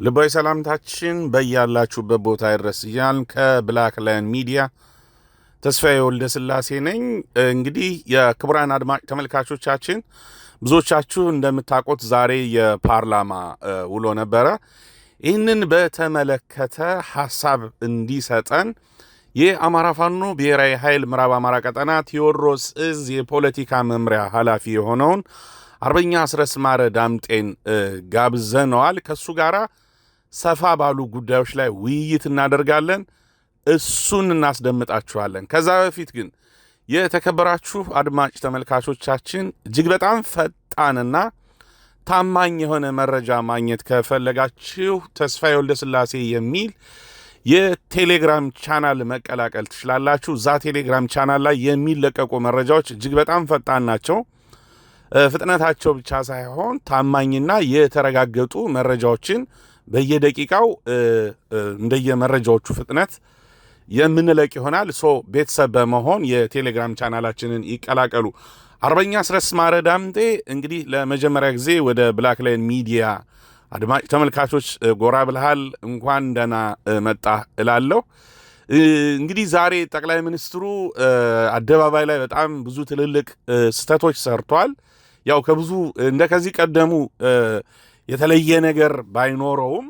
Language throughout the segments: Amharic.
ልባዊ ሰላምታችን በያላችሁበት ቦታ ይድረስ እያልን ከብላክ ላየን ሚዲያ ተስፋዬ ወልደ ስላሴ ነኝ። እንግዲህ የክቡራን አድማጭ ተመልካቾቻችን ብዙዎቻችሁ እንደምታውቁት ዛሬ የፓርላማ ውሎ ነበረ። ይህንን በተመለከተ ሀሳብ እንዲሰጠን የአማራ ፋኖ ብሔራዊ ኃይል ምዕራብ አማራ ቀጠና ቴዎድሮስ እዝ የፖለቲካ መምሪያ ኃላፊ የሆነውን አርበኛ አስረስ ማረ ዳምጤን ጋብዘነዋል። ከሱ ጋራ ሰፋ ባሉ ጉዳዮች ላይ ውይይት እናደርጋለን። እሱን እናስደምጣችኋለን። ከዛ በፊት ግን የተከበራችሁ አድማጭ ተመልካቾቻችን እጅግ በጣም ፈጣንና ታማኝ የሆነ መረጃ ማግኘት ከፈለጋችሁ ተስፋዬ ወልደ ስላሴ የሚል የቴሌግራም ቻናል መቀላቀል ትችላላችሁ። እዛ ቴሌግራም ቻናል ላይ የሚለቀቁ መረጃዎች እጅግ በጣም ፈጣን ናቸው። ፍጥነታቸው ብቻ ሳይሆን ታማኝና የተረጋገጡ መረጃዎችን በየደቂቃው እንደየመረጃዎቹ ፍጥነት የምንለቅ ይሆናል። ቤተሰብ በመሆን የቴሌግራም ቻናላችንን ይቀላቀሉ። አርበኛ አስረስ ማረ ዳምጤ እንግዲህ ለመጀመሪያ ጊዜ ወደ ብላክ ላየን ሚዲያ አድማጭ ተመልካቾች ጎራ ብልሃል፣ እንኳን ደህና መጣ እላለሁ። እንግዲህ ዛሬ ጠቅላይ ሚኒስትሩ አደባባይ ላይ በጣም ብዙ ትልልቅ ስህተቶች ሰርቷል። ያው ከብዙ እንደ ከዚህ ቀደሙ የተለየ ነገር ባይኖረውም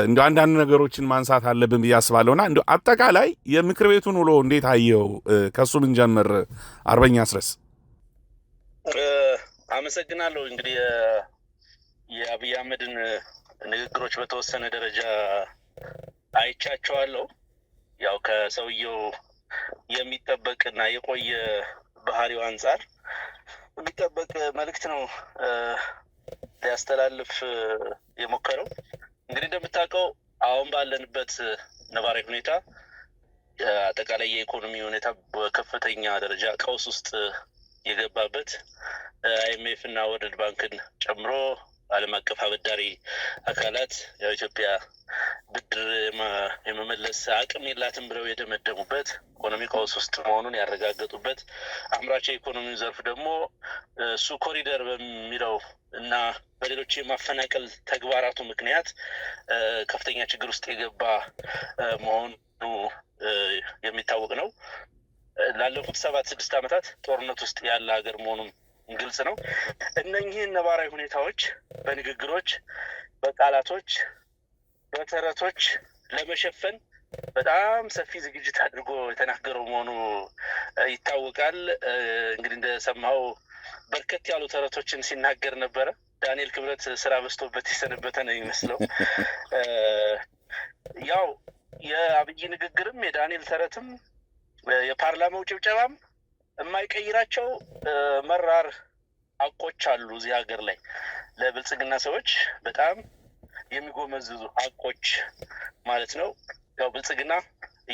እንደ አንዳንድ ነገሮችን ማንሳት አለብን ብዬ አስባለሁና እንደ አጠቃላይ የምክር ቤቱን ውሎ እንዴት አየው? ከሱ ምን ጀምር? አርበኛ አስረስ። አመሰግናለሁ። እንግዲህ የአብይ አህመድን ንግግሮች በተወሰነ ደረጃ አይቻቸዋለሁ። ያው ከሰውየው የሚጠበቅና የቆየ ባህሪው አንጻር የሚጠበቅ መልእክት ነው ሊያስተላልፍ የሞከረው። እንግዲህ እንደምታውቀው አሁን ባለንበት ነባራዊ ሁኔታ አጠቃላይ የኢኮኖሚ ሁኔታ በከፍተኛ ደረጃ ቀውስ ውስጥ የገባበት አይኤምኤፍ እና ወርልድ ባንክን ጨምሮ ዓለም አቀፍ አበዳሪ አካላት ያው ኢትዮጵያ ብድር የመመለስ አቅም የላትም ብለው የደመደሙበት ኢኮኖሚ ቀውስ ውስጥ መሆኑን ያረጋገጡበት፣ አምራች የኢኮኖሚው ዘርፍ ደግሞ እሱ ኮሪደር በሚለው እና በሌሎች የማፈናቀል ተግባራቱ ምክንያት ከፍተኛ ችግር ውስጥ የገባ መሆኑ የሚታወቅ ነው። ላለፉት 7-6 ዓመታት ጦርነት ውስጥ ያለ ሀገር መሆኑም ግልጽ ነው። እነኚህን ነባራዊ ሁኔታዎች በንግግሮች፣ በቃላቶች፣ በተረቶች ለመሸፈን በጣም ሰፊ ዝግጅት አድርጎ የተናገረው መሆኑ ይታወቃል። እንግዲህ እንደሰማው በርከት ያሉ ተረቶችን ሲናገር ነበረ። ዳንኤል ክብረት ስራ በዝቶበት የሰነበተ ነው የሚመስለው። ያው የአብይ ንግግርም የዳንኤል ተረትም የፓርላማው ጭብጨባም የማይቀይራቸው መራር ሀቆች አሉ እዚህ ሀገር ላይ ለብልጽግና ሰዎች በጣም የሚጎመዝዙ ሀቆች ማለት ነው። ያው ብልጽግና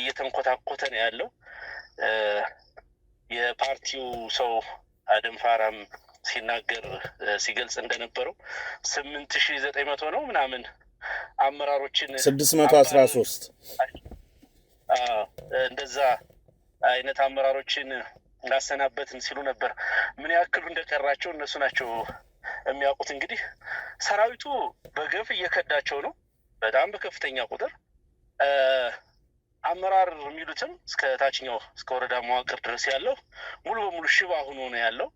እየተንኮታኮተ ነው ያለው። የፓርቲው ሰው አደም ፋራም ሲናገር ሲገልጽ እንደነበረው 8900 ነው ምናምን አመራሮችን 613 እንደዛ አይነት አመራሮችን እንዳሰናበትን ሲሉ ነበር። ምን ያክሉ እንደቀራቸው እነሱ ናቸው የሚያውቁት። እንግዲህ ሰራዊቱ በገፍ እየከዳቸው ነው በጣም በከፍተኛ ቁጥር። አመራር የሚሉትም እስከ ታችኛው እስከ ወረዳ መዋቅር ድረስ ያለው ሙሉ በሙሉ ሽባ ሆኖ ነው ያለው።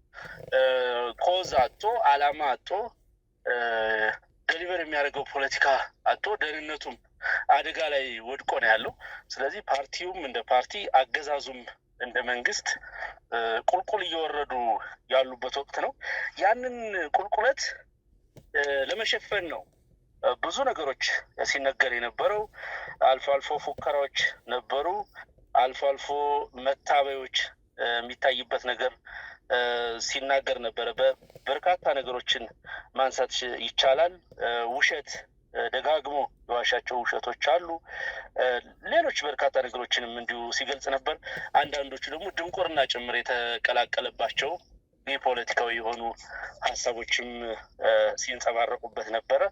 ኮዝ አጥቶ አላማ አጥቶ ደሊቨር የሚያደርገው ፖለቲካ አጥቶ ደህንነቱም አደጋ ላይ ወድቆ ነው ያለው። ስለዚህ ፓርቲውም እንደ ፓርቲ አገዛዙም እንደ መንግስት ቁልቁል እየወረዱ ያሉበት ወቅት ነው። ያንን ቁልቁለት ለመሸፈን ነው ብዙ ነገሮች ሲነገር የነበረው። አልፎ አልፎ ፉከራዎች ነበሩ። አልፎ አልፎ መታበዮች የሚታይበት ነገር ሲናገር ነበረ። በርካታ ነገሮችን ማንሳት ይቻላል። ውሸት ደጋግሞ የዋሻቸው ውሸቶች አሉ። ሌሎች በርካታ ነገሮችንም እንዲሁ ሲገልጽ ነበር። አንዳንዶቹ ደግሞ ድንቁርና ጭምር የተቀላቀለባቸው የፖለቲካዊ የሆኑ ሀሳቦችም ሲንጸባረቁበት ነበረ።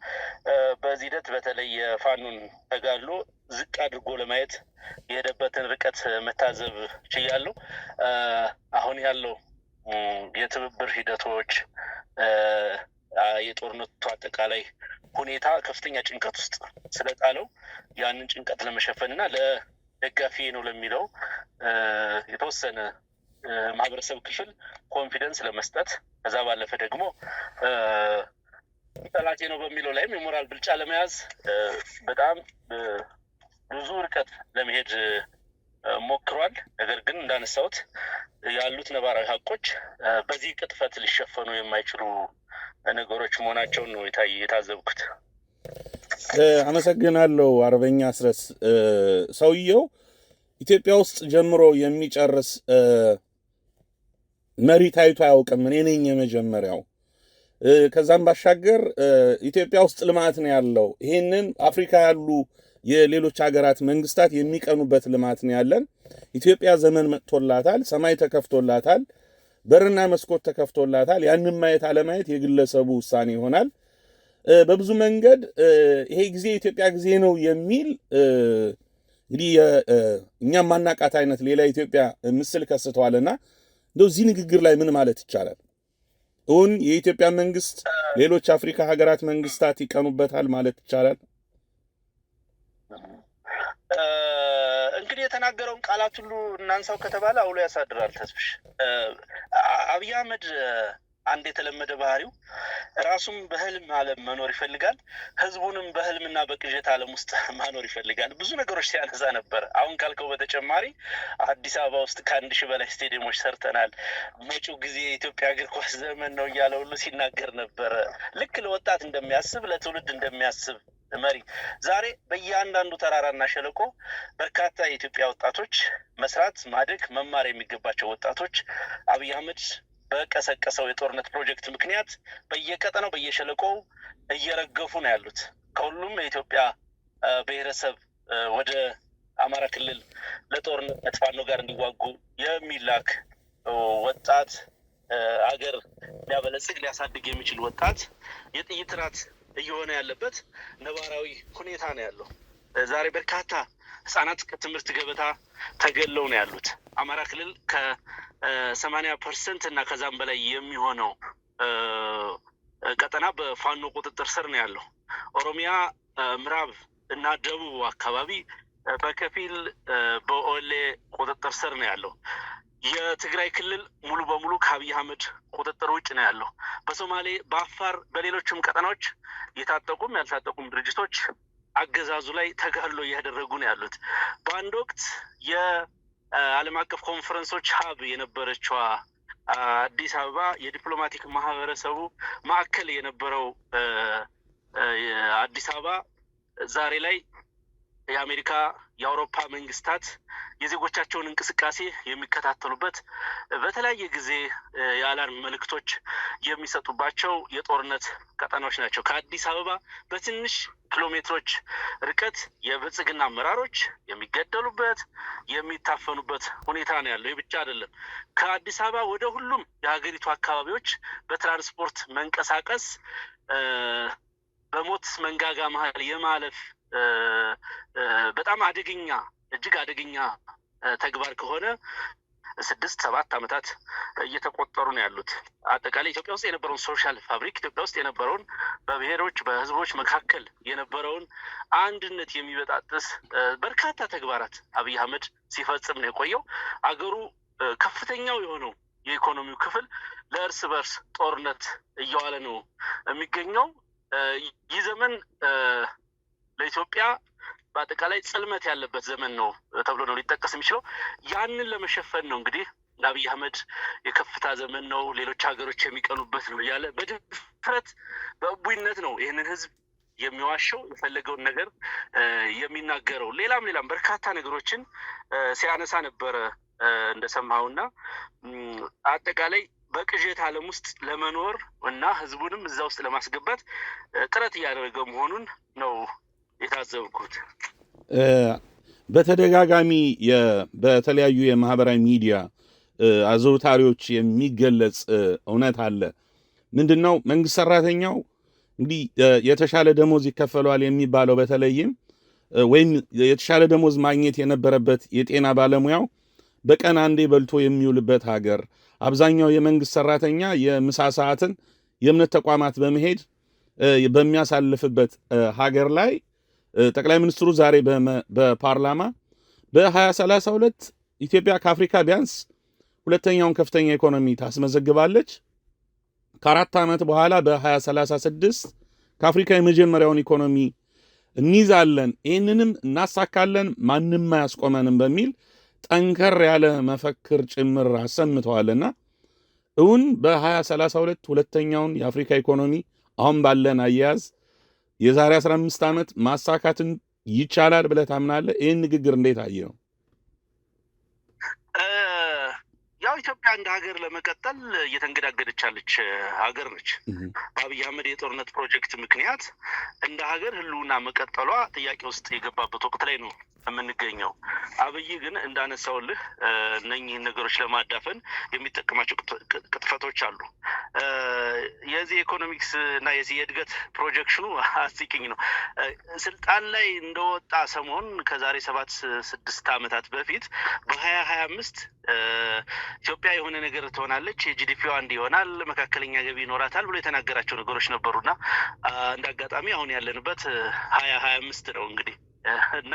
በዚህ ሂደት በተለይ የፋኖን ተጋድሎ ዝቅ አድርጎ ለማየት የሄደበትን ርቀት መታዘብ ችያለሁ። አሁን ያለው የትብብር ሂደቶች የጦርነቱ አጠቃላይ ሁኔታ ከፍተኛ ጭንቀት ውስጥ ስለጣለው ያንን ጭንቀት ለመሸፈን እና ለደጋፊ ነው ለሚለው የተወሰነ ማህበረሰብ ክፍል ኮንፊደንስ ለመስጠት ከዛ ባለፈ ደግሞ ጠላቴ ነው በሚለው ላይም የሞራል ብልጫ ለመያዝ በጣም ብዙ ርቀት ለመሄድ ሞክሯል። ነገር ግን እንዳነሳሁት ያሉት ነባራዊ ሀቆች በዚህ ቅጥፈት ሊሸፈኑ የማይችሉ ነገሮች መሆናቸውን ነው የታዘብኩት። አመሰግናለሁ አርበኛ አስረስ። ሰውየው ኢትዮጵያ ውስጥ ጀምሮ የሚጨርስ መሪ ታይቶ አያውቅም። እኔ ነኝ የመጀመሪያው። ከዛም ባሻገር ኢትዮጵያ ውስጥ ልማት ነው ያለው። ይሄንን አፍሪካ ያሉ የሌሎች ሀገራት መንግስታት የሚቀኑበት ልማት ነው ያለን። ኢትዮጵያ ዘመን መጥቶላታል፣ ሰማይ ተከፍቶላታል፣ በርና መስኮት ተከፍቶላታል። ያንን ማየት አለማየት የግለሰቡ ውሳኔ ይሆናል። በብዙ መንገድ ይሄ ጊዜ የኢትዮጵያ ጊዜ ነው የሚል እንግዲህ እኛም ማናቃት አይነት ሌላ ኢትዮጵያ ምስል ከስተዋልና እንደው እዚህ ንግግር ላይ ምን ማለት ይቻላል? እውን የኢትዮጵያ መንግስት ሌሎች አፍሪካ ሀገራት መንግስታት ይቀኑበታል ማለት ይቻላል? እንግዲህ የተናገረውን ቃላት ሁሉ እናንሳው ከተባለ አውሎ ያሳድራል። ተስፍሽ አብይ አህመድ አንድ የተለመደ ባህሪው ራሱም በህልም ዓለም መኖር ይፈልጋል፣ ህዝቡንም በህልምና በቅዠት ዓለም ውስጥ ማኖር ይፈልጋል። ብዙ ነገሮች ሲያነሳ ነበር። አሁን ካልከው በተጨማሪ አዲስ አበባ ውስጥ ከ1000 በላይ ስቴዲየሞች ሰርተናል፣ መጪው ጊዜ የኢትዮጵያ እግር ኳስ ዘመን ነው እያለ ሁሉ ሲናገር ነበረ። ልክ ለወጣት እንደሚያስብ ለትውልድ እንደሚያስብ መሪ ዛሬ በእያንዳንዱ ተራራና ሸለቆ በርካታ የኢትዮጵያ ወጣቶች መስራት፣ ማደግ፣ መማር የሚገባቸው ወጣቶች አብይ አህመድ በቀሰቀሰው የጦርነት ፕሮጀክት ምክንያት በየቀጠናው በየሸለቆው እየረገፉ ነው ያሉት። ከሁሉም የኢትዮጵያ ብሔረሰብ ወደ አማራ ክልል ለጦርነት ፋኖ ጋር እንዲዋጉ የሚላክ ወጣት አገር ሊያበለጽግ ሊያሳድግ የሚችል ወጣት የጥይት ራት እየሆነ ያለበት ነባራዊ ሁኔታ ነው ያለው። ዛሬ በርካታ ህጻናት ከትምህርት ገበታ ተገለው ነው ያሉት። አማራ ክልል ከ80% እና ከዛም በላይ የሚሆነው ቀጠና በፋኖ ቁጥጥር ስር ነው ያለው። ኦሮሚያ ምዕራብ እና ደቡብ አካባቢ በከፊል በኦሌ ቁጥጥር ስር ነው ያለው። የትግራይ ክልል ሙሉ በሙሉ ከአብይ አህመድ ቁጥጥር ውጭ ነው ያለው። በሶማሌ፣ በአፋር፣ በሌሎችም ቀጠናዎች የታጠቁም ያልታጠቁም ድርጅቶች አገዛዙ ላይ ተጋድሎ እያደረጉ ነው ያሉት። በአንድ ወቅት የዓለም አቀፍ ኮንፈረንሶች ሀብ የነበረችዋ አዲስ አበባ የዲፕሎማቲክ ማህበረሰቡ ማዕከል የነበረው አዲስ አበባ ዛሬ ላይ የአሜሪካ የአውሮፓ መንግስታት የዜጎቻቸውን እንቅስቃሴ የሚከታተሉበት በተለያየ ጊዜ የአላርም መልእክቶች የሚሰጡባቸው የጦርነት ቀጠናዎች ናቸው። ከአዲስ አበባ በትንሽ ኪሎሜትሮች ርቀት የብልጽግና አመራሮች የሚገደሉበት የሚታፈኑበት ሁኔታ ነው ያለው። ይህ ብቻ አይደለም። ከአዲስ አበባ ወደ ሁሉም የሀገሪቱ አካባቢዎች በትራንስፖርት መንቀሳቀስ በሞት መንጋጋ መሀል የማለፍ በጣም አደገኛ እጅግ አደገኛ ተግባር ከሆነ 6-7 ዓመታት እየተቆጠሩ ነው ያሉት። አጠቃላይ ኢትዮጵያ ውስጥ የነበረውን ሶሻል ፋብሪክ ኢትዮጵያ ውስጥ የነበረውን በብሔሮች በህዝቦች መካከል የነበረውን አንድነት የሚበጣጥስ በርካታ ተግባራት አብይ አህመድ ሲፈጽም ነው የቆየው። አገሩ ከፍተኛው የሆነው የኢኮኖሚው ክፍል ለእርስ በርስ ጦርነት እየዋለ ነው የሚገኘው። ይህ ዘመን ለኢትዮጵያ በአጠቃላይ ጽልመት ያለበት ዘመን ነው ተብሎ ነው ሊጠቀስ የሚችለው። ያንን ለመሸፈን ነው እንግዲህ ለአብይ አህመድ የከፍታ ዘመን ነው፣ ሌሎች ሀገሮች የሚቀኑበት ነው እያለ በድፍረት በእቡይነት ነው ይህንን ህዝብ የሚዋሸው፣ የፈለገውን ነገር የሚናገረው። ሌላም በርካታ ነገሮችን ሲያነሳ ነበረ እንደሰማውና አጠቃላይ በቅዠት ዓለም ውስጥ ለመኖር እና ህዝቡንም እዛ ውስጥ ለማስገባት ጥረት እያደረገ መሆኑን ነው የታዘብኩት። በተደጋጋሚ በተለያዩ የማህበራዊ ሚዲያ አዘውታሪዎች የሚገለጽ እውነት አለ። ምንድነው? መንግስት ሰራተኛው እንግዲህ የተሻለ ደሞዝ ይከፈለዋል የሚባለው በተለይም ወይም የተሻለ ደሞዝ ማግኘት የነበረበት የጤና ባለሙያው በቀን አንዴ በልቶ የሚውልበት ሀገር፣ አብዛኛው የመንግስት ሰራተኛ የምሳ ሰዓትን የእምነት ተቋማት በመሄድ በሚያሳልፍበት ሀገር ላይ ጠቅላይ ሚኒስትሩ ዛሬ በፓርላማ በ2032 ኢትዮጵያ ከአፍሪካ ቢያንስ ሁለተኛውን ከፍተኛ ኢኮኖሚ ታስመዘግባለች፣ ከ4 ዓመት በኋላ በ2036 ከአፍሪካ የመጀመሪያውን ኢኮኖሚ እንይዛለን፣ ይህንንም እናሳካለን፣ ማንም አያስቆመንም በሚል ጠንከር ያለ መፈክር ጭምር አሰምተዋልና እውን በ2032 ሁለተኛውን የአፍሪካ ኢኮኖሚ አሁን ባለን አያያዝ የዛሬ 15 ዓመት ማሳካትን ይቻላል ብለህ ታምናለህ? ይህን ንግግር እንዴት አየው? ያው ኢትዮጵያ እንደ ሀገር ለመቀጠል እየተንገዳገደች ያለች ሀገር ነች። በአብይ አህመድ የጦርነት ፕሮጀክት ምክንያት እንደ ሀገር ህልውና መቀጠሏ ጥያቄ ውስጥ የገባበት ወቅት ላይ ነው የምንገኘው። አብይ ግን እንዳነሳውልህ እነኚህን ነገሮች ለማዳፈን የሚጠቀማቸው ቅጥፈቶች አሉ። የዚህ ኢኮኖሚክስ እና የዚህ የእድገት ፕሮጀክሽኑ አስቂኝ ነው። ስልጣን ላይ እንደወጣ ሰሞን ከዛሬ 7-6 ዓመታት በፊት በ2025 ኢትዮጵያ የሆነ ነገር ትሆናለች፣ የጂዲፒዋ እንዲህ ይሆናል፣ መካከለኛ ገቢ ይኖራታል ብሎ የተናገራቸው ነገሮች ነበሩና እንደ አጋጣሚ አሁን ያለንበት 2025 ነው እንግዲህ እና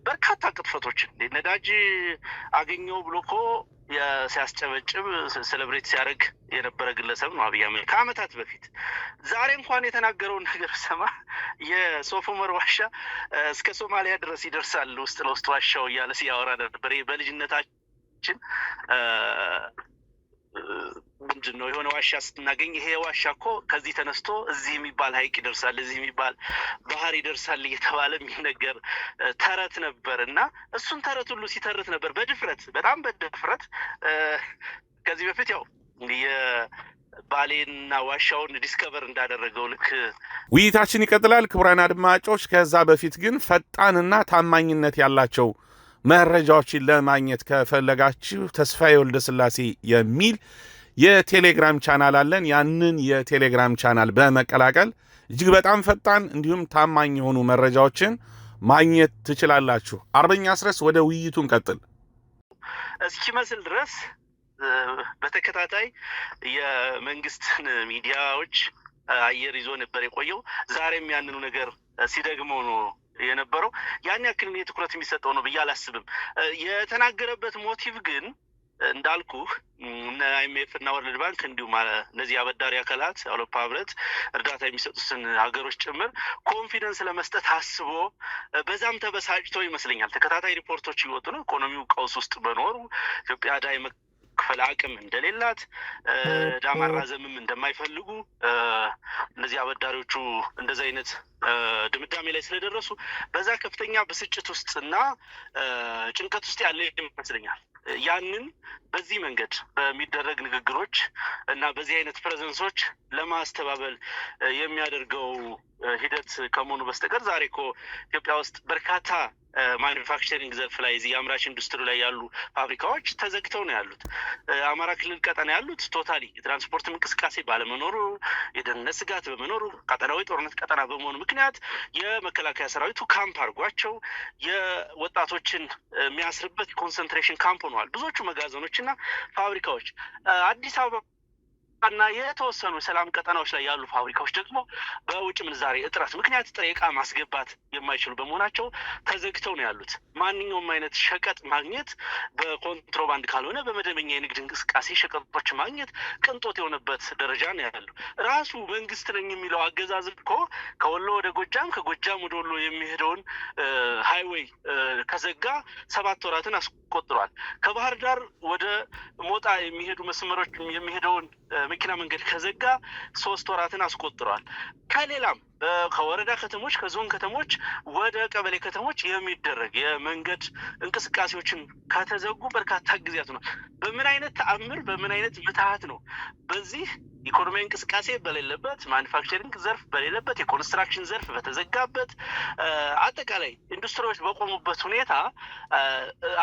በርካታ ቅጥፈቶችን ነዳጅ አገኘው ብሎ እኮ ሲያስጨበጭብ ሴሌብሬት ሲያደርግ የነበረ ግለሰብ ነው አብይ አህመድ ከዓመታት በፊት። ዛሬ እንኳን የተናገረውን ነገር ሰማ። የሶፍ ዑመር ዋሻ እስከ ሶማሊያ ድረስ ይደርሳል ውስጥ ለውስጥ ዋሻው እያለ ሲያወራ ነበር። በልጅነታችን ምንድን ነው የሆነ ዋሻ ስትናገኝ ይሄ ዋሻ እኮ ከዚህ ተነስቶ እዚህ የሚባል ሀይቅ ይደርሳል፣ እዚህ የሚባል ባህር ይደርሳል እየተባለ የሚነገር ተረት ነበር እና እሱን ተረት ሁሉ ሲተርት ነበር በድፍረት፣ በጣም በድፍረት። ከዚህ በፊት ያው ባሌና ዋሻውን ዲስከቨር እንዳደረገው ልክ ውይይታችን ይቀጥላል። ክቡራን አድማጮች፣ ከዛ በፊት ግን ፈጣንና ታማኝነት ያላቸው መረጃዎችን ለማግኘት ከፈለጋችሁ ተስፋዬ ወልደስላሴ የሚል የቴሌግራም ቻናል አለን። ያንን የቴሌግራም ቻናል በመቀላቀል እጅግ በጣም ፈጣን እንዲሁም ታማኝ የሆኑ መረጃዎችን ማግኘት ትችላላችሁ። አርበኛ አስረስ፣ ወደ ውይይቱን ቀጥል። እስኪመስል ድረስ በተከታታይ የመንግስትን ሚዲያዎች አየር ይዞ ነበር የቆየው። ዛሬም ያንኑ ነገር ሲደግመው ነው የነበረው። ያን ያክል ትኩረት የሚሰጠው ነው ብዬ አላስብም። የተናገረበት ሞቲቭ ግን እንዳልኩህ እነ አይኤምኤፍ እና ወርልድ ባንክ እንዲሁም እነዚህ አበዳሪ አካላት የአውሮፓ ህብረት እርዳታ የሚሰጡትን ሀገሮች ጭምር ኮንፊደንስ ለመስጠት አስቦ በዛም ተበሳጭቶ ይመስለኛል ተከታታይ ሪፖርቶች እየወጡ ነው። ኢኮኖሚው ቀውስ ውስጥ በኖሩ ኢትዮጵያ ዕዳ የመክፈል አቅም እንደሌላት፣ ዕዳ ማራዘምም እንደማይፈልጉ እነዚህ አበዳሪዎቹ እንደዚህ አይነት ድምዳሜ ላይ ስለደረሱ በዛ ከፍተኛ ብስጭት ውስጥና ጭንቀት ውስጥ ያለ ይመስለኛል። ያንን በዚህ መንገድ በሚደረግ ንግግሮች እና በዚህ አይነት ፕሬዘንሶች ለማስተባበል የሚያደርገው ሂደት ከመሆኑ በስተቀር ዛሬ እኮ ኢትዮጵያ ውስጥ በርካታ ማኒፋክቸሪንግ ዘርፍ ላይ እዚህ የአምራች ኢንዱስትሪ ላይ ያሉ ፋብሪካዎች ተዘግተው ነው ያሉት። አማራ ክልል ቀጠና ያሉት ቶታሊ የትራንስፖርት እንቅስቃሴ ባለመኖሩ፣ የደህንነት ስጋት በመኖሩ፣ ቀጠናዊ ጦርነት ቀጠና በመሆኑ ምክንያት የመከላከያ ሰራዊቱ ካምፕ አድርጓቸው የወጣቶችን የሚያስርበት ኮንሰንትሬሽን ካምፕ ሆነዋል ብዙዎቹ መጋዘኖች እና ፋብሪካዎች። አዲስ አበባ እና የተወሰኑ ሰላም ቀጠናዎች ላይ ያሉ ፋብሪካዎች ደግሞ በውጭ ምንዛሬ እጥረት ምክንያት ጥሬ ዕቃ ማስገባት የማይችሉ በመሆናቸው ተዘግተው ነው ያሉት። ማንኛውም አይነት ሸቀጥ ማግኘት በኮንትሮባንድ ካልሆነ በመደበኛ የንግድ እንቅስቃሴ ሸቀጦች ማግኘት ቅንጦት የሆነበት ደረጃ ነው ያለው። ራሱ መንግስት ነኝ የሚለው አገዛዝ እኮ ከወሎ ወደ ጎጃም፣ ከጎጃም ወደ ወሎ የሚሄደውን ሃይዌይ ከዘጋ 7 ወራትን አስቆጥሯል። ከባህር ዳር ወደ ሞጣ የሚሄዱ መስመሮች የሚሄደውን መኪና መንገድ ከዘጋ 3 ወራትን አስቆጥሯል። ከሌላም ከወረዳ ከተሞች ከዞን ከተሞች ወደ ቀበሌ ከተሞች የሚደረግ የመንገድ እንቅስቃሴዎችን ከተዘጉ በርካታ ጊዜያት ነው። በምን አይነት ተአምር በምን አይነት ምትሃት ነው በዚህ ኢኮኖሚያዊ እንቅስቃሴ በሌለበት፣ ማኒፋክቸሪንግ ዘርፍ በሌለበት፣ የኮንስትራክሽን ዘርፍ በተዘጋበት፣ አጠቃላይ ኢንዱስትሪዎች በቆሙበት ሁኔታ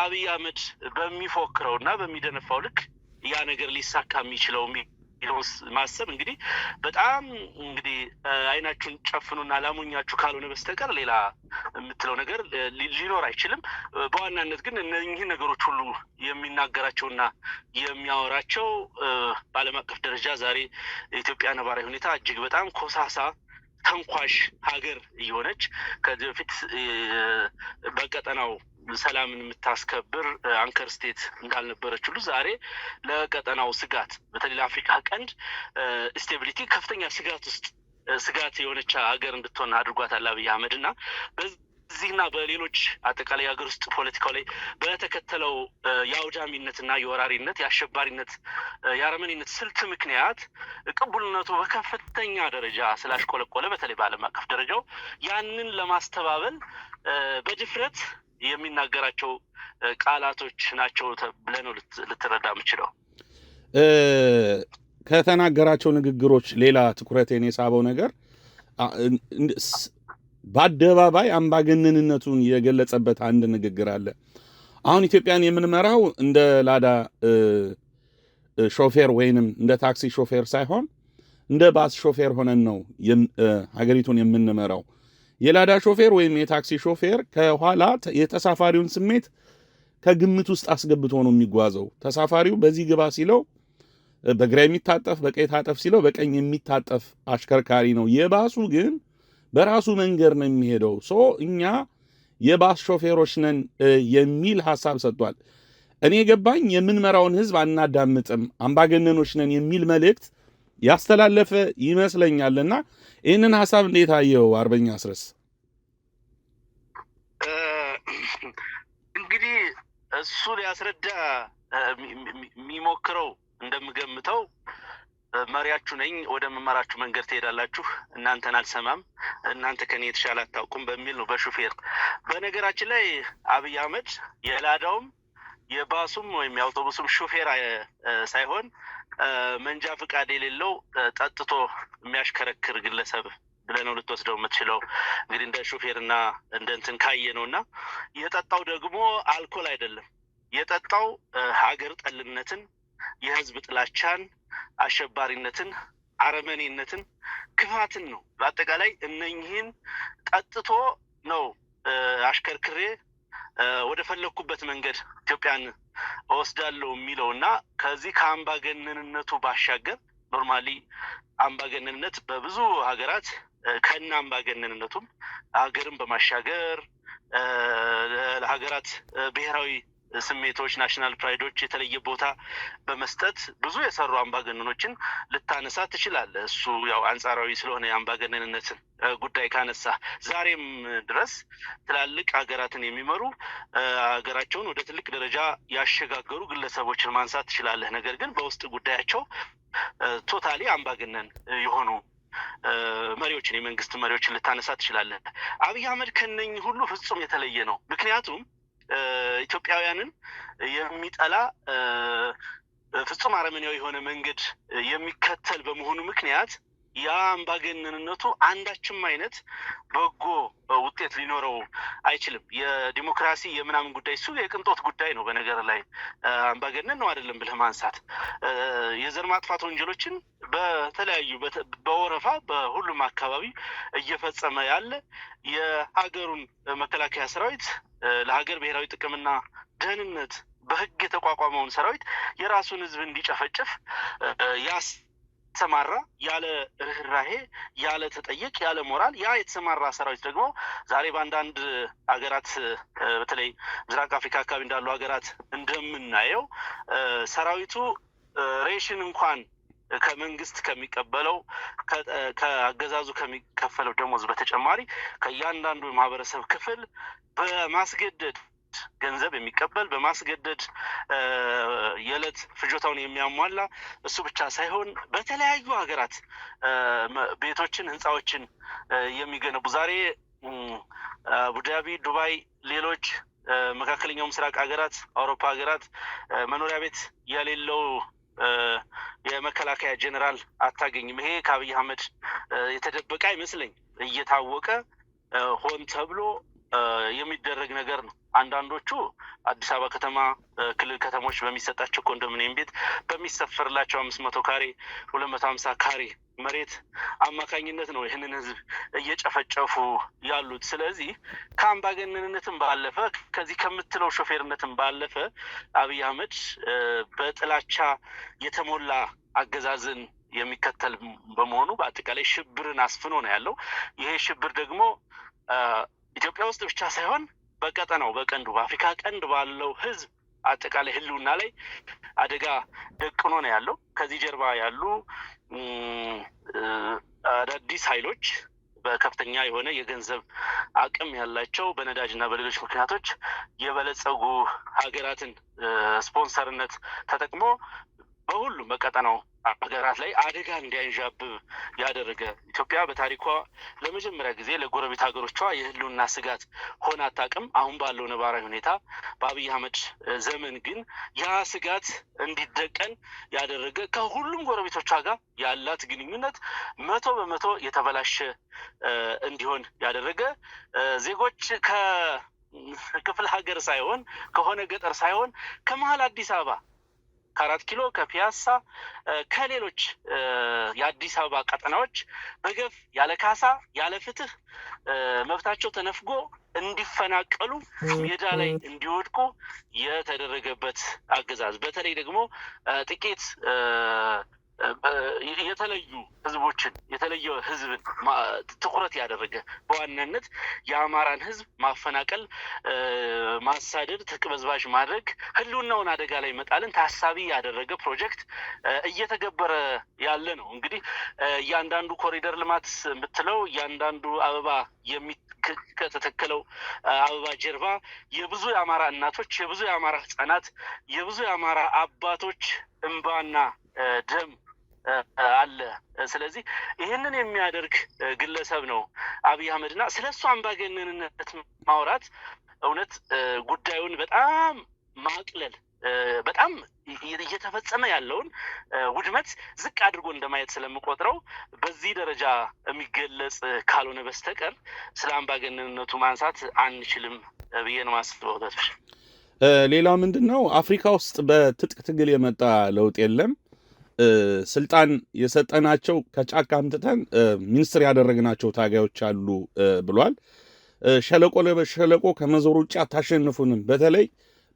አብይ አህመድ በሚፎክረው እና በሚደነፋው ልክ ያ ነገር ሊሳካ የሚችለው ማሰብ እንግዲህ በጣም እንግዲህ አይናችሁን ጨፍኑና ላሞኛችሁ ካልሆነ በስተቀር ሌላ የምትለው ነገር ሊኖር አይችልም። በዋናነት ግን እነኚህ ነገሮች ሁሉ የሚናገራቸውና የሚያወራቸው በዓለም አቀፍ ደረጃ ዛሬ የኢትዮጵያ ነባራዊ ሁኔታ እጅግ በጣም ኮሳሳ ተንኳሽ ሀገር እየሆነች ከዚህ በፊት በቀጠናው ሰላምን የምታስከብር አንከር ስቴት እንዳልነበረች ሁሉ ዛሬ ለቀጠናው ስጋት በተለይ ለአፍሪካ ቀንድ ስቴቢሊቲ ከፍተኛ ስጋት የሆነች ሀገር እንድትሆን አድርጓታል አብይ አህመድ እና በዚህና በሌሎች አጠቃላይ ሀገር ውስጥ ፖለቲካው ላይ በተከተለው የአውዳሚነትና የወራሪነት የአሸባሪነት የአረመኔነት ስልት ምክንያት ቅቡልነቱ በከፍተኛ ደረጃ ስላሽቆለቆለ በተለይ በዓለም አቀፍ ደረጃው ያንን ለማስተባበል በድፍረት የሚናገራቸው ቃላቶች ናቸው ብለህ ነው ልትረዳ የምችለው። ከተናገራቸው ንግግሮች ሌላ ትኩረቴን የሳበው ነገር በአደባባይ አምባገነንነቱን የገለጸበት አንድ ንግግር አለ። አሁን ኢትዮጵያን የምንመራው እንደ ላዳ ሾፌር ወይንም እንደ ታክሲ ሾፌር ሳይሆን እንደ ባስ ሾፌር ሆነን ነው ሀገሪቱን የምንመራው። የላዳ ሾፌር ወይም የታክሲ ሾፌር ከኋላ የተሳፋሪውን ስሜት ከግምት ውስጥ አስገብቶ ነው የሚጓዘው። ተሳፋሪው በዚህ ግባ ሲለው በግራ የሚታጠፍ በቀኝ ታጠፍ ሲለው በቀኝ የሚታጠፍ አሽከርካሪ ነው። የባሱ ግን በራሱ መንገድ ነው የሚሄደው። እኛ የባስ ሾፌሮች ነን የሚል ሐሳብ ሰጥቷል። እኔ የገባኝ የምንመራውን ህዝብ አናዳምጥም፣ አምባገነኖች ነን የሚል መልእክት ያስተላለፈ ይመስለኛልና ይህንን ሐሳብ እንዴት አየው አርበኛ አስረስ? እንግዲህ እሱ ሊያስረዳ የሚሞክረው እንደምገምተው መሪያችሁ ነኝ፣ ወደ መመራችሁ መንገድ ትሄዳላችሁ፣ እናንተን አልሰማም፣ እናንተ ከኔ የተሻለ አታውቁም በሚል ነው በሹፌር። በነገራችን ላይ አብይ አህመድ የላዳውም የባሱም ወይም የአውቶቡሱም ሹፌር ሳይሆን መንጃ ፍቃድ የሌለው ጠጥቶ የሚያሽከረክር ግለሰብ ብለህ ነው ልትወስደው የምትችለው። እንግዲህ እንደ ሹፌርና እንደ እንትን ካየ ነው። እና የጠጣው ደግሞ አልኮል አይደለም። የጠጣው ሀገር ጠልነትን፣ የህዝብ ጥላቻን፣ አሸባሪነትን፣ አረመኔነትን፣ ክፋትን ነው። በአጠቃላይ እነኝህን ጠጥቶ ነው አሽከርክሬ ወደ ፈለኩበት መንገድ ኢትዮጵያን እወስዳለሁ የሚለው እና ከዚህ ከአምባገነንነቱ ባሻገር ኖርማሊ አምባገነንነት በብዙ ሀገራት ከነ አምባገነንነቱም ሀገርን በማሻገር ለሀገራት ብሔራዊ ስሜቶች ናሽናል ፕራይዶች የተለየ ቦታ በመስጠት ብዙ የሰሩ አምባገነኖችን ልታነሳ ትችላለህ። እሱ ያው አንጻራዊ ስለሆነ የአምባገነንነትን ጉዳይ ካነሳ ዛሬም ድረስ ትላልቅ ሀገራትን የሚመሩ ሀገራቸውን ወደ ትልቅ ደረጃ ያሸጋገሩ ግለሰቦችን ማንሳት ትችላለህ። ነገር ግን በውስጥ ጉዳያቸው ቶታሊ አምባገነን የሆኑ መሪዎችን የመንግስት መሪዎችን ልታነሳ ትችላለህ። አብይ አህመድ ከነኝ ሁሉ ፍጹም የተለየ ነው። ምክንያቱም ኢትዮጵያውያንን የሚጠላ ፍጹም አረመኔያዊ የሆነ መንገድ የሚከተል በመሆኑ ምክንያት ያ አምባገነንነቱ አንዳችም አይነት በጎ ውጤት ሊኖረው አይችልም። የዲሞክራሲ የምናምን ጉዳይ እሱ የቅንጦት ጉዳይ ነው። በነገር ላይ አምባገነን ነው አይደለም ብለህ ማንሳት የዘር ማጥፋት ወንጀሎችን በተለያዩ በወረፋ በሁሉም አካባቢ እየፈጸመ ያለ የሀገሩን መከላከያ ሰራዊት ለሀገር ብሔራዊ ጥቅምና ደህንነት በህግ የተቋቋመውን ሰራዊት የራሱን ህዝብ እንዲጨፈጭፍ ያሰማራ ያለ ርህራሄ ያለ ተጠየቅ ያለ ሞራል ያ የተሰማራ ሰራዊት ደግሞ ዛሬ በአንዳንድ ሀገራት በተለይ ምስራቅ አፍሪካ አካባቢ እንዳሉ ሀገራት እንደምናየው ሰራዊቱ ሬሽን እንኳን ከመንግስት ከሚቀበለው ከአገዛዙ ከሚከፈለው ደሞዝ በተጨማሪ ከእያንዳንዱ ማህበረሰብ ክፍል በማስገደድ ገንዘብ የሚቀበል በማስገደድ የዕለት ፍጆታውን የሚያሟላ እሱ ብቻ ሳይሆን በተለያዩ ሀገራት ቤቶችን ህንፃዎችን የሚገነቡ ዛሬ አቡዳቢ፣ ዱባይ፣ ሌሎች መካከለኛው ምስራቅ ሀገራት አውሮፓ ሀገራት መኖሪያ ቤት የሌለው የመከላከያ ጀነራል አታገኝም። ይሄ ከአብይ አህመድ የተደበቀ አይመስለኝ። እየታወቀ ሆን ተብሎ የሚደረግ ነገር ነው። አንዳንዶቹ አዲስ አበባ ከተማ ክልል ከተሞች በሚሰጣቸው ኮንዶሚኒየም ቤት በሚሰፈርላቸው 500 ካሬ 250 ካሬ መሬት አማካኝነት ነው ይህንን ህዝብ እየጨፈጨፉ ያሉት። ስለዚህ ከአምባገነንነትም ባለፈ ከዚህ ከምትለው ሾፌርነትም ባለፈ አብይ አህመድ በጥላቻ የተሞላ አገዛዝን የሚከተል በመሆኑ በአጠቃላይ ሽብርን አስፍኖ ነው ያለው። ይሄ ሽብር ደግሞ ኢትዮጵያ ውስጥ ብቻ ሳይሆን በቀጠናው በቀንዱ በአፍሪካ ቀንድ ባለው ህዝብ አጠቃላይ ህልውና ላይ አደጋ ደቅኖ ነው ያለው። ከዚህ ጀርባ ያሉ አዳዲስ ኃይሎች በከፍተኛ የሆነ የገንዘብ አቅም ያላቸው በነዳጅና በሌሎች ምክንያቶች የበለጸጉ ሀገራትን ስፖንሰርነት ተጠቅሞ በሁሉም በቀጠናው ሀገራት ላይ አደጋ እንዲያንዣብብ ያደረገ ኢትዮጵያ በታሪኳ ለመጀመሪያ ጊዜ ለጎረቤት ሀገሮቿ የህልውና ስጋት ሆና አታውቅም። አሁን ባለው ነባራዊ ሁኔታ በአብይ አህመድ ዘመን ግን ያ ስጋት እንዲደቀን ያደረገ ከሁሉም ጎረቤቶቿ ጋር ያላት ግንኙነት 100% የተበላሸ እንዲሆን ያደረገ ዜጎች ከክፍለ ሀገር ሳይሆን ከሆነ ገጠር ሳይሆን ከመሀል አዲስ አበባ ከ4 ኪሎ ከፒያሳ ከሌሎች የአዲስ አበባ ቀጠናዎች በገፍ ያለ ካሳ ያለ ፍትህ መብታቸው ተነፍጎ እንዲፈናቀሉ ሜዳ ላይ እንዲወድቁ የተደረገበት አገዛዝ በተለይ ደግሞ ጥቂት የተለዩ ህዝቦችን የተለየ ህዝብን ትኩረት ያደረገ በዋናነት የአማራን ህዝብ ማፈናቀል፣ ማሳደድ፣ ተቅበዝባዥ ማድረግ፣ ህልውናውን አደጋ ላይ መጣልን ታሳቢ ያደረገ ፕሮጀክት እየተገበረ ያለ ነው። እንግዲህ እያንዳንዱ ኮሪደር ልማት የምትለው እያንዳንዱ አበባ ከተተከለው አበባ ጀርባ የብዙ የአማራ እናቶች፣ የብዙ የአማራ ህጻናት፣ የብዙ የአማራ አባቶች እንባና ደም አለ። ስለዚህ ይህንን የሚያደርግ ግለሰብ ነው አብይ አህመድና ስለሱ አምባገነንነት ማውራት እውነት ጉዳዩን በጣም ማቅለል በጣም እየተፈጸመ ያለውን ውድመት ዝቅ አድርጎ እንደማየት ስለምቆጥረው በዚህ ደረጃ የሚገለጽ ካልሆነ በስተቀር ስለ አምባገነንነቱ ማንሳት አንችልም ብዬ ነው የማስበው። ሌላው ምንድነው አፍሪካ ውስጥ በትጥቅ ትግል የመጣ ለውጥ የለም። ስልጣን የሰጠናቸው ከጫካ አምጥተን ሚኒስትር ያደረግናቸው ታጋዮች አሉ ብሏል። ሸለቆ ለሸለቆ ከመዞር ውጭ አታሸንፉንም። በተለይ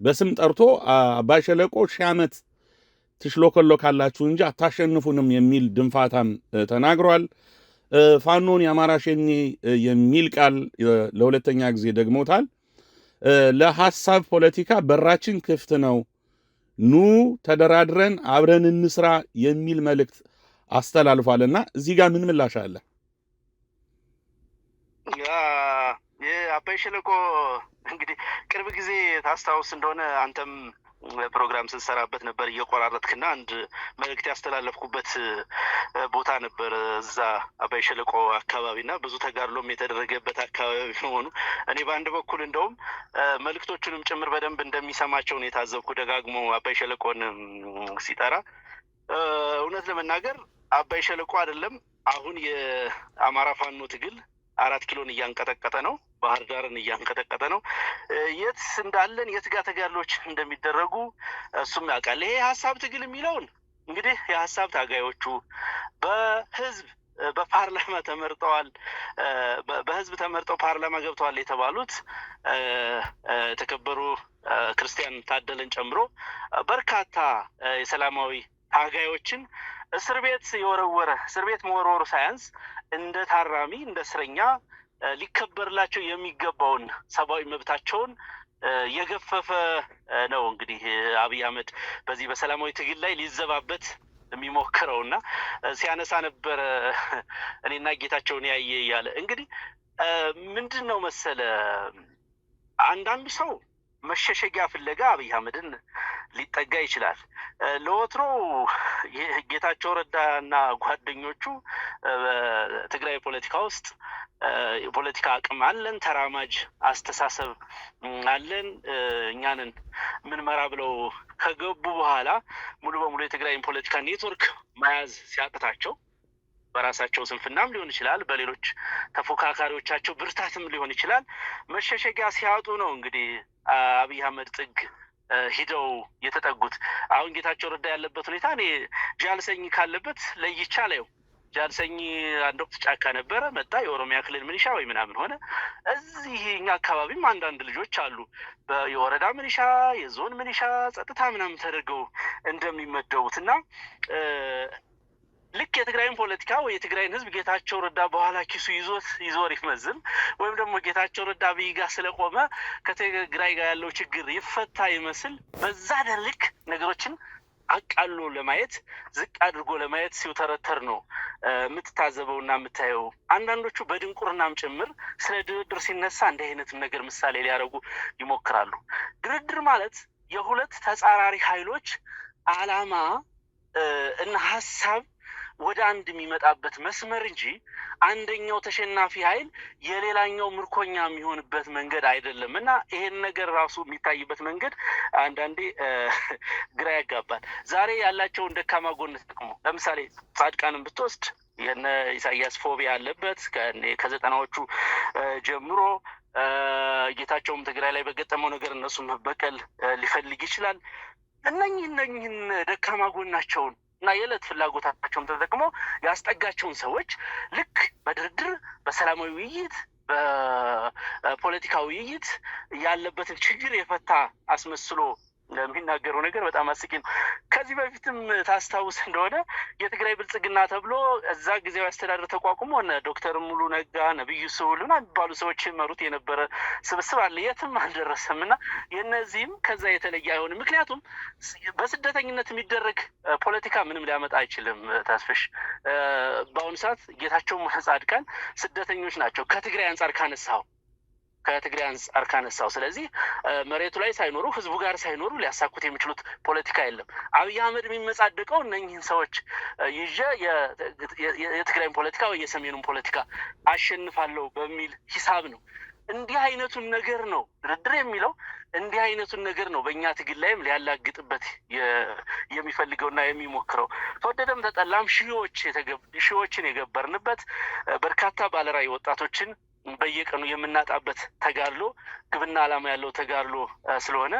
በስም ጠርቶ አባይ ሸለቆ 1000 ዓመት ትሽሎከሎካላችሁ እንጂ አታሸንፉንም የሚል ድንፋታም ተናግሯል። ፋኖን የአማራ ሸኔ የሚል ቃል ለሁለተኛ ጊዜ ደግሞታል። ለሐሳብ ፖለቲካ በራችን ክፍት ነው፣ ኑ ተደራድረን አብረን እንስራ የሚል መልእክት አስተላልፏልና እዚህ ጋር ምን ምላሽ አለ? የአባይ ሸለቆ እንግዲህ ቅርብ ጊዜ ታስታውስ እንደሆነ አንተም ፕሮግራም ስንሰራበት ነበር እየቆራረጥክና አንድ መልእክት ያስተላለፍኩበት ቦታ ነበር እዛ አባይ ሸለቆ አካባቢና ብዙ ተጋድሎም የተደረገበት አካባቢ መሆኑ እኔ በአንድ በኩል እንደውም መልእክቶቹንም ጭምር በደንብ እንደሚሰማቸው ነው የታዘብኩ። ደጋግሞ አባይ ሸለቆን ሲጠራ እውነት ለመናገር አባይ ሸለቆ አይደለም አሁን የአማራ ፋኖ ትግል 4 ኪሎን እያንቀጠቀጠ ነው፣ ባህር ዳርን እያንቀጠቀጠ ነው። የት እንዳለን የት ጋር ተጋድሎች እንደሚደረጉ እሱም ያውቃል። ይሄ ሀሳብ ትግል የሚለውን እንግዲህ የሀሳብ ታጋዮቹ በህዝብ በፓርላማ ተመርጠዋል፣ በህዝብ ተመርጠው ፓርላማ ገብተዋል የተባሉት የተከበሩ ክርስቲያን ታደለን ጨምሮ በርካታ የሰላማዊ ታጋዮችን እስር ቤት የወረወረ እስር ቤት መወርወሩ ሳያንስ እንደ ታራሚ እንደ እስረኛ ሊከበርላቸው የሚገባውን ሰብአዊ መብታቸውን የገፈፈ ነው። እንግዲህ አብይ አህመድ በዚህ በሰላማዊ ትግል ላይ ሊዘባበት የሚሞክረውና ሲያነሳ ነበረ እኔና ጌታቸውን ያየ እያለ እንግዲህ ምንድን ነው መሰለ አንዳንዱ ሰው መሸሸጊያ ፍለጋ አብይ አህመድን ሊጠጋ ይችላል። ለወትሮ ጌታቸው ረዳና ጓደኞቹ በትግራይ ፖለቲካ ውስጥ የፖለቲካ አቅም አለን፣ ተራማጅ አስተሳሰብ አለን፣ እኛንን ምንመራ ብለው ከገቡ በኋላ ሙሉ በሙሉ የትግራይን ፖለቲካ ኔትወርክ መያዝ ሲያቅታቸው በራሳቸው ስንፍናም ሊሆን ይችላል፣ በሌሎች ተፎካካሪዎቻቸው ብርታትም ሊሆን ይችላል መሸሸጊያ ሲያጡ ነው እንግዲህ አብይ አህመድ ጥግ ሂደው የተጠጉት። አሁን ጌታቸው ረዳ ያለበት ሁኔታ እኔ ጃልሰኝ ካለበት ለይቻለው ጃልሰኝ አንድ ወቅት ጫካ ነበረ፣ መጣ የኦሮሚያ ክልል ሚሊሻ ወይ ምናምን ሆነ። እዚህ እኛ አካባቢም አንዳንድ ልጆች አሉ የወረዳ ሚሊሻ፣ የዞን ሚሊሻ፣ ጸጥታ ምናምን ተደርገው እንደሚመደቡት እና ልክ የትግራይን ፖለቲካ ወይ የትግራይን ህዝብ ጌታቸው ረዳ በኋላ ኪሱ ይዞር ይመዝል ወይም ደግሞ ጌታቸው ረዳ አብይ ጋር ስለቆመ ከትግራይ ጋር ያለው ችግር ይፈታ ይመስል በዛ ልክ ነገሮችን አቃሎ ለማየት ዝቅ አድርጎ ለማየት ሲውተረተር ነው የምትታዘበውና የምታየው። አንዳንዶቹ በድንቁርናም ጭምር ስለ ድርድር ሲነሳ እንዲህ አይነቱን ነገር ምሳሌ ሊያደርጉ ይሞክራሉ። ድርድር ማለት የሁለት ተጻራሪ ኃይሎች አላማ እና ሀሳብ ወደ አንድ የሚመጣበት መስመር እንጂ አንደኛው ተሸናፊ ኃይል የሌላኛው ምርኮኛ የሚሆንበት መንገድ አይደለም እና ይሄን ነገር ራሱ የሚታይበት መንገድ አንዳንዴ ግራ ያጋባል። ዛሬ ያላቸውን ደካማ ጎን ተጠቅሞ ለምሳሌ ጻድቃንን ብትወስድ የነ ኢሳያስ ፎቢያ ያለበት ከዘጠናዎቹ ጀምሮ ጌታቸውም ትግራይ ላይ በገጠመው ነገር እነሱን መበቀል ሊፈልግ ይችላል። እነኝህን ደካማ ጎናቸውን እና የዕለት ፍላጎታቸውን ተጠቅሞ ያስጠጋቸውን ሰዎች ልክ በድርድር በሰላማዊ ውይይት በፖለቲካዊ ውይይት ያለበትን ችግር የፈታ አስመስሎ የሚናገረው ነገር በጣም አስቂ ነው። ከዚህ በፊትም ታስታውስ እንደሆነ የትግራይ ብልጽግና ተብሎ እዛ ጊዜያዊ አስተዳደር ተቋቁሞ ዶክተር ሙሉ ነጋ፣ ነብዩ ስሁልና የሚባሉ ሰዎች መሩት የነበረ ስብስብ አለ። የትም አልደረሰም እና የነዚህም ከዛ የተለየ አይሆንም። ምክንያቱም በስደተኝነት የሚደረግ ፖለቲካ ምንም ሊያመጣ አይችልም። ታስፈሽ በአሁኑ ሰዓት ጌታቸው ጻድቃን ስደተኞች ናቸው ከትግራይ አንጻር ካነሳው። ስለዚህ መሬቱ ላይ ሳይኖሩ ህዝቡ ጋር ሳይኖሩ ሊያሳኩት የሚችሉት ፖለቲካ የለም። አብይ አህመድ የሚመጻደቀው እነኝህን ሰዎች ይዤ የትግራይን ፖለቲካ ወይ የሰሜኑን ፖለቲካ አሸንፋለሁ በሚል ሂሳብ ነው። እንዲህ አይነቱን ነገር ነው ድርድር የሚለው። እንዲህ አይነቱን ነገር ነው በእኛ ትግል ላይም ሊያላግጥበት የሚፈልገውና የሚሞክረው። ተወደደም ተጠላም ሺዎችን የገበርንበት በርካታ ባለራዕይ ወጣቶችን በየቀኑ የምናጣበት ተጋድሎ ግብና ዓላማ ያለው ተጋድሎ ስለሆነ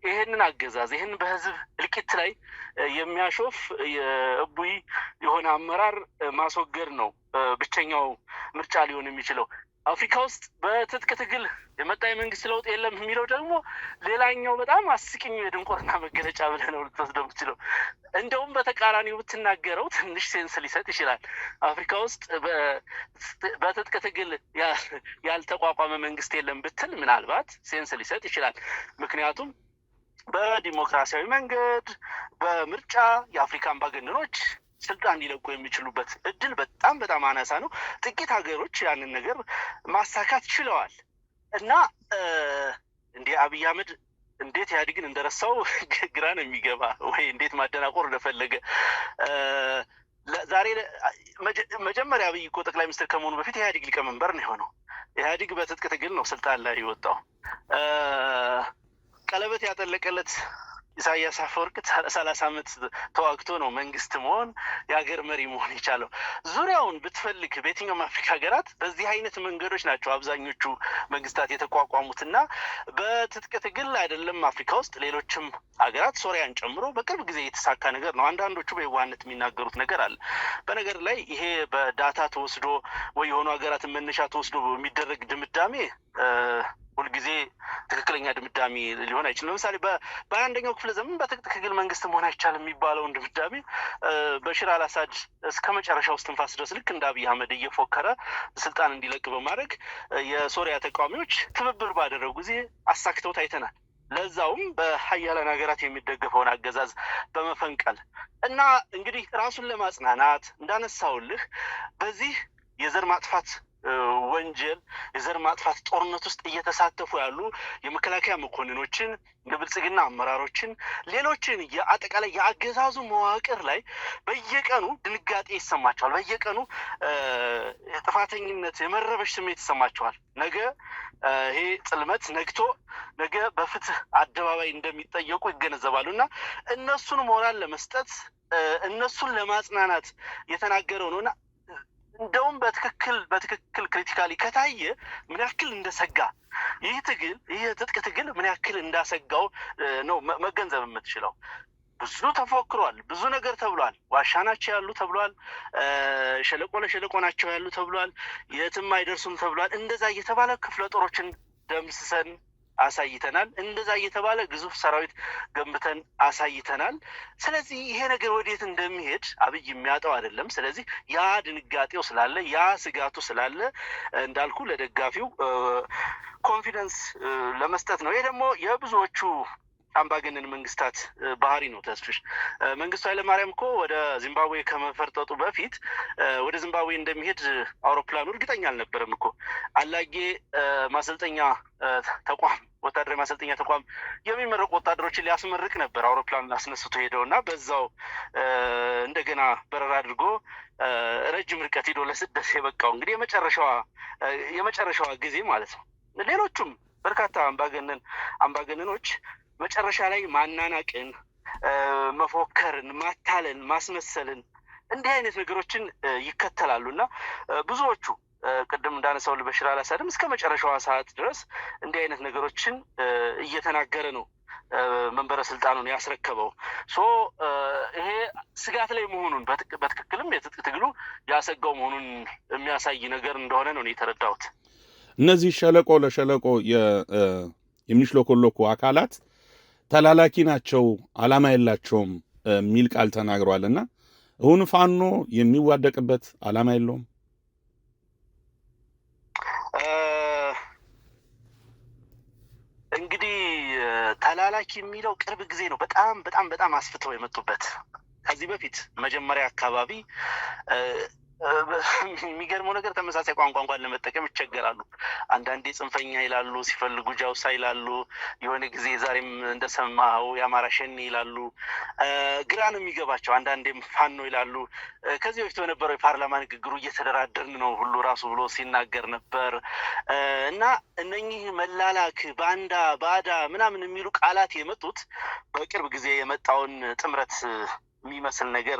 ይሄንን አገዛዝ ይሄን በህዝብ እልቂት ላይ የሚያሾፍ የእቡይ የሆነ አመራር ማስወገድ ነው ብቸኛው ምርጫ ሊሆን የሚችለው። አፍሪካ ውስጥ በትጥቅ ትግል የመጣ የመንግስት ለውጥ የለም የሚለው ደግሞ ሌላኛው በጣም አስቂኝ የድንቁርና መገለጫ ብለህ ነው ልትወስደው የምትችለው። እንደውም በተቃራኒው ብትናገረው ትንሽ ሴንስ ሊሰጥ ይችላል። አፍሪካ ውስጥ በትጥቅ ትግል ያልተቋቋመ መንግስት የለም ብትል ምናልባት ሴንስ ሊሰጥ ይችላል። ምክንያቱም በዲሞክራሲያዊ መንገድ በምርጫ የአፍሪካ አምባገነኖች ስልጣን ሊለቁ የሚችሉበት እድል በጣም በጣም አናሳ ነው። ጥቂት ሀገሮች ያንን ነገር ማሳካት ችለዋል እና እንዲህ አብይ አህመድ እንዴት ኢህአዴግን እንደረሳው ግራ ነው የሚገባ ወይ እንዴት ማደናቆር እንደፈለገ። ዛሬ መጀመሪያ አብይ እኮ ጠቅላይ ሚኒስትር ከመሆኑ በፊት ኢህአዴግ ሊቀመንበር ነው የሆነው። ኢህአዴግ በትጥቅ ትግል ነው ስልጣን ላይ የወጣው። ቀለበት ያጠለቀለት ኢሳያስ አፈወርቅ 30 ዓመት ተዋግቶ ነው መንግስት መሆን የሀገር መሪ መሆን የቻለው። ዙሪያውን ብትፈልግ በየትኛውም አፍሪካ ሀገራት በዚህ አይነት መንገዶች ናቸው አብዛኞቹ መንግስታት የተቋቋሙትና በትጥቅ ትግል አይደለም አፍሪካ ውስጥ ሌሎችም ሀገራት ሶሪያን ጨምሮ በቅርብ ጊዜ የተሳካ ነገር ነው። አንዳንዶቹ በየዋህነት የሚናገሩት ነገር አለ። በነገር ላይ ይሄ በዳታ ተወስዶ ወይ የሆኑ ሀገራትን መነሻ ተወስዶ የሚደረግ ድምዳሜ ሁልጊዜ ትክክለኛ ድምዳሜ ሊሆን አይችልም። ለምሳሌ በ21ኛው ክፍለ ዘመን በትጥቅ ትግል መንግስት መሆን አይቻልም የሚባለውን ድምዳሜ በሽር አልአሳድ እስከ መጨረሻው እስትንፋስ ድረስ ልክ እንደ አብይ አህመድ እየፎከረ ስልጣን እንዲለቅ በማድረግ የሶሪያ ተቃዋሚዎች ትብብር ባደረጉ ጊዜ አሳክተውት አይተናል። ለዛውም በሀያላን ሀገራት የሚደገፈውን አገዛዝ በመፈንቀል እና እንግዲህ ራሱን ለማጽናናት እንዳነሳውልህ በዚህ የዘር ማጥፋት ወንጀል የዘር ማጥፋት ጦርነት ውስጥ እየተሳተፉ ያሉ የመከላከያ መኮንኖችን፣ የብልጽግና አመራሮችን፣ ሌሎችን የአጠቃላይ የአገዛዙ መዋቅር ላይ በየቀኑ ድንጋጤ ይሰማቸዋል። በየቀኑ ጥፋተኝነት የመረበሽ ስሜት ይሰማቸዋል። ነገ ይሄ ጽልመት ነግቶ ነገ በፍትህ አደባባይ እንደሚጠየቁ ይገነዘባሉ እና እነሱን ሞራል ለመስጠት እነሱን ለማጽናናት የተናገረው ነውና እንደውም በትክክል ክሪቲካሊ ከታየ ምን ያክል እንደሰጋ ይህ ትጥቅ ትግል ምን ያክል እንዳሰጋው ነው መገንዘብ የምትችለው። ብዙ ተፎክሯል፣ ብዙ ነገር ተብሏል። ዋሻ ናቸው ያሉ ተብሏል፣ ሸለቆ ለሸለቆ ናቸው ያሉ ተብሏል፣ የትም አይደርሱም ተብሏል። እንደዛ እየተባለ ክፍለ ጦሮችን ደምስሰን አሳይተናል። እንደዛ እየተባለ ግዙፍ ሰራዊት ገንብተን አሳይተናል። ስለዚህ ይሄ ነገር ወዴት እንደሚሄድ አብይ የሚያጠው አይደለም። ስለዚህ ያ ድንጋጤው ስላለ ያ ስጋቱ ስላለ እንዳልኩ ለደጋፊው ኮንፊደንስ ለመስጠት ነው። ይሄ ደግሞ የብዙዎቹ አምባገነን መንግስታት ባህሪ ነው። ተስፍሽ መንግስቱ ኃይለማርያም እኮ ወደ ዚምባብዌ ከመፈርጠጡ በፊት ወደ ዚምባብዌ እንደሚሄድ አውሮፕላኑ እርግጠኛ አልነበረም እኮ። አላጌ ማሰልጠኛ ተቋም ወታደራዊ ማሰልጠኛ ተቋም የሚመረቁ ወታደሮችን ሊያስመርቅ ነበር አውሮፕላኑን አስነስቶ ሄደው እና በዛው እንደገና በረራ አድርጎ ረጅም ርቀት ሄዶ ለስደት የበቃው እንግዲህ የመጨረሻዋ ጊዜ ማለት ነው። ሌሎቹም በርካታ አምባገነኖች መጨረሻ ላይ ማናናቅን፣ መፎከርን፣ ማታለን፣ ማስመሰልን እንዲህ አይነት ነገሮችን ይከተላሉ እና ብዙዎቹ ቅድም እንዳነሳው በሽር አልአሳድም እስከ መጨረሻዋ ሰዓት ድረስ እንዲህ አይነት ነገሮችን እየተናገረ ነው መንበረ ስልጣኑን ያስረከበው። ይሄ ስጋት ላይ መሆኑን በትክክልም የትጥቅ ትግሉ ያሰጋው መሆኑን የሚያሳይ ነገር እንደሆነ ነው የተረዳሁት። እነዚህ ሸለቆ ለሸለቆ የሚሽሎኮሎኩ አካላት ተላላኪ ናቸው፣ ዓላማ የላቸውም የሚል ቃል ተናግሯልና እውን ፋኖ የሚዋደቅበት ዓላማ የለውም? እንግዲህ ተላላኪ የሚለው ቅርብ ጊዜ ነው በጣም በጣም በጣም አስፍተው የመጡበት። ከዚህ በፊት መጀመሪያ አካባቢ የሚገርመው ነገር ተመሳሳይ ቋንቋ እንኳን ለመጠቀም ይቸገራሉ። አንዳንዴ ጽንፈኛ ይላሉ፣ ሲፈልጉ ጃውሳ ይላሉ፣ የሆነ ጊዜ ዛሬም እንደሰማው የአማራ ሸኔ ይላሉ። ግራ ነው የሚገባቸው። አንዳንዴም ፋኖ ይላሉ። ከዚህ በፊት በነበረው የፓርላማ ንግግሩ እየተደራደርን ነው ሁሉ ራሱ ብሎ ሲናገር ነበር እና እነኚህ መላላክ፣ ባዳ ምናምን የሚሉ ቃላት የመጡት በቅርብ ጊዜ የመጣውን ጥምረት የሚመስል ነገር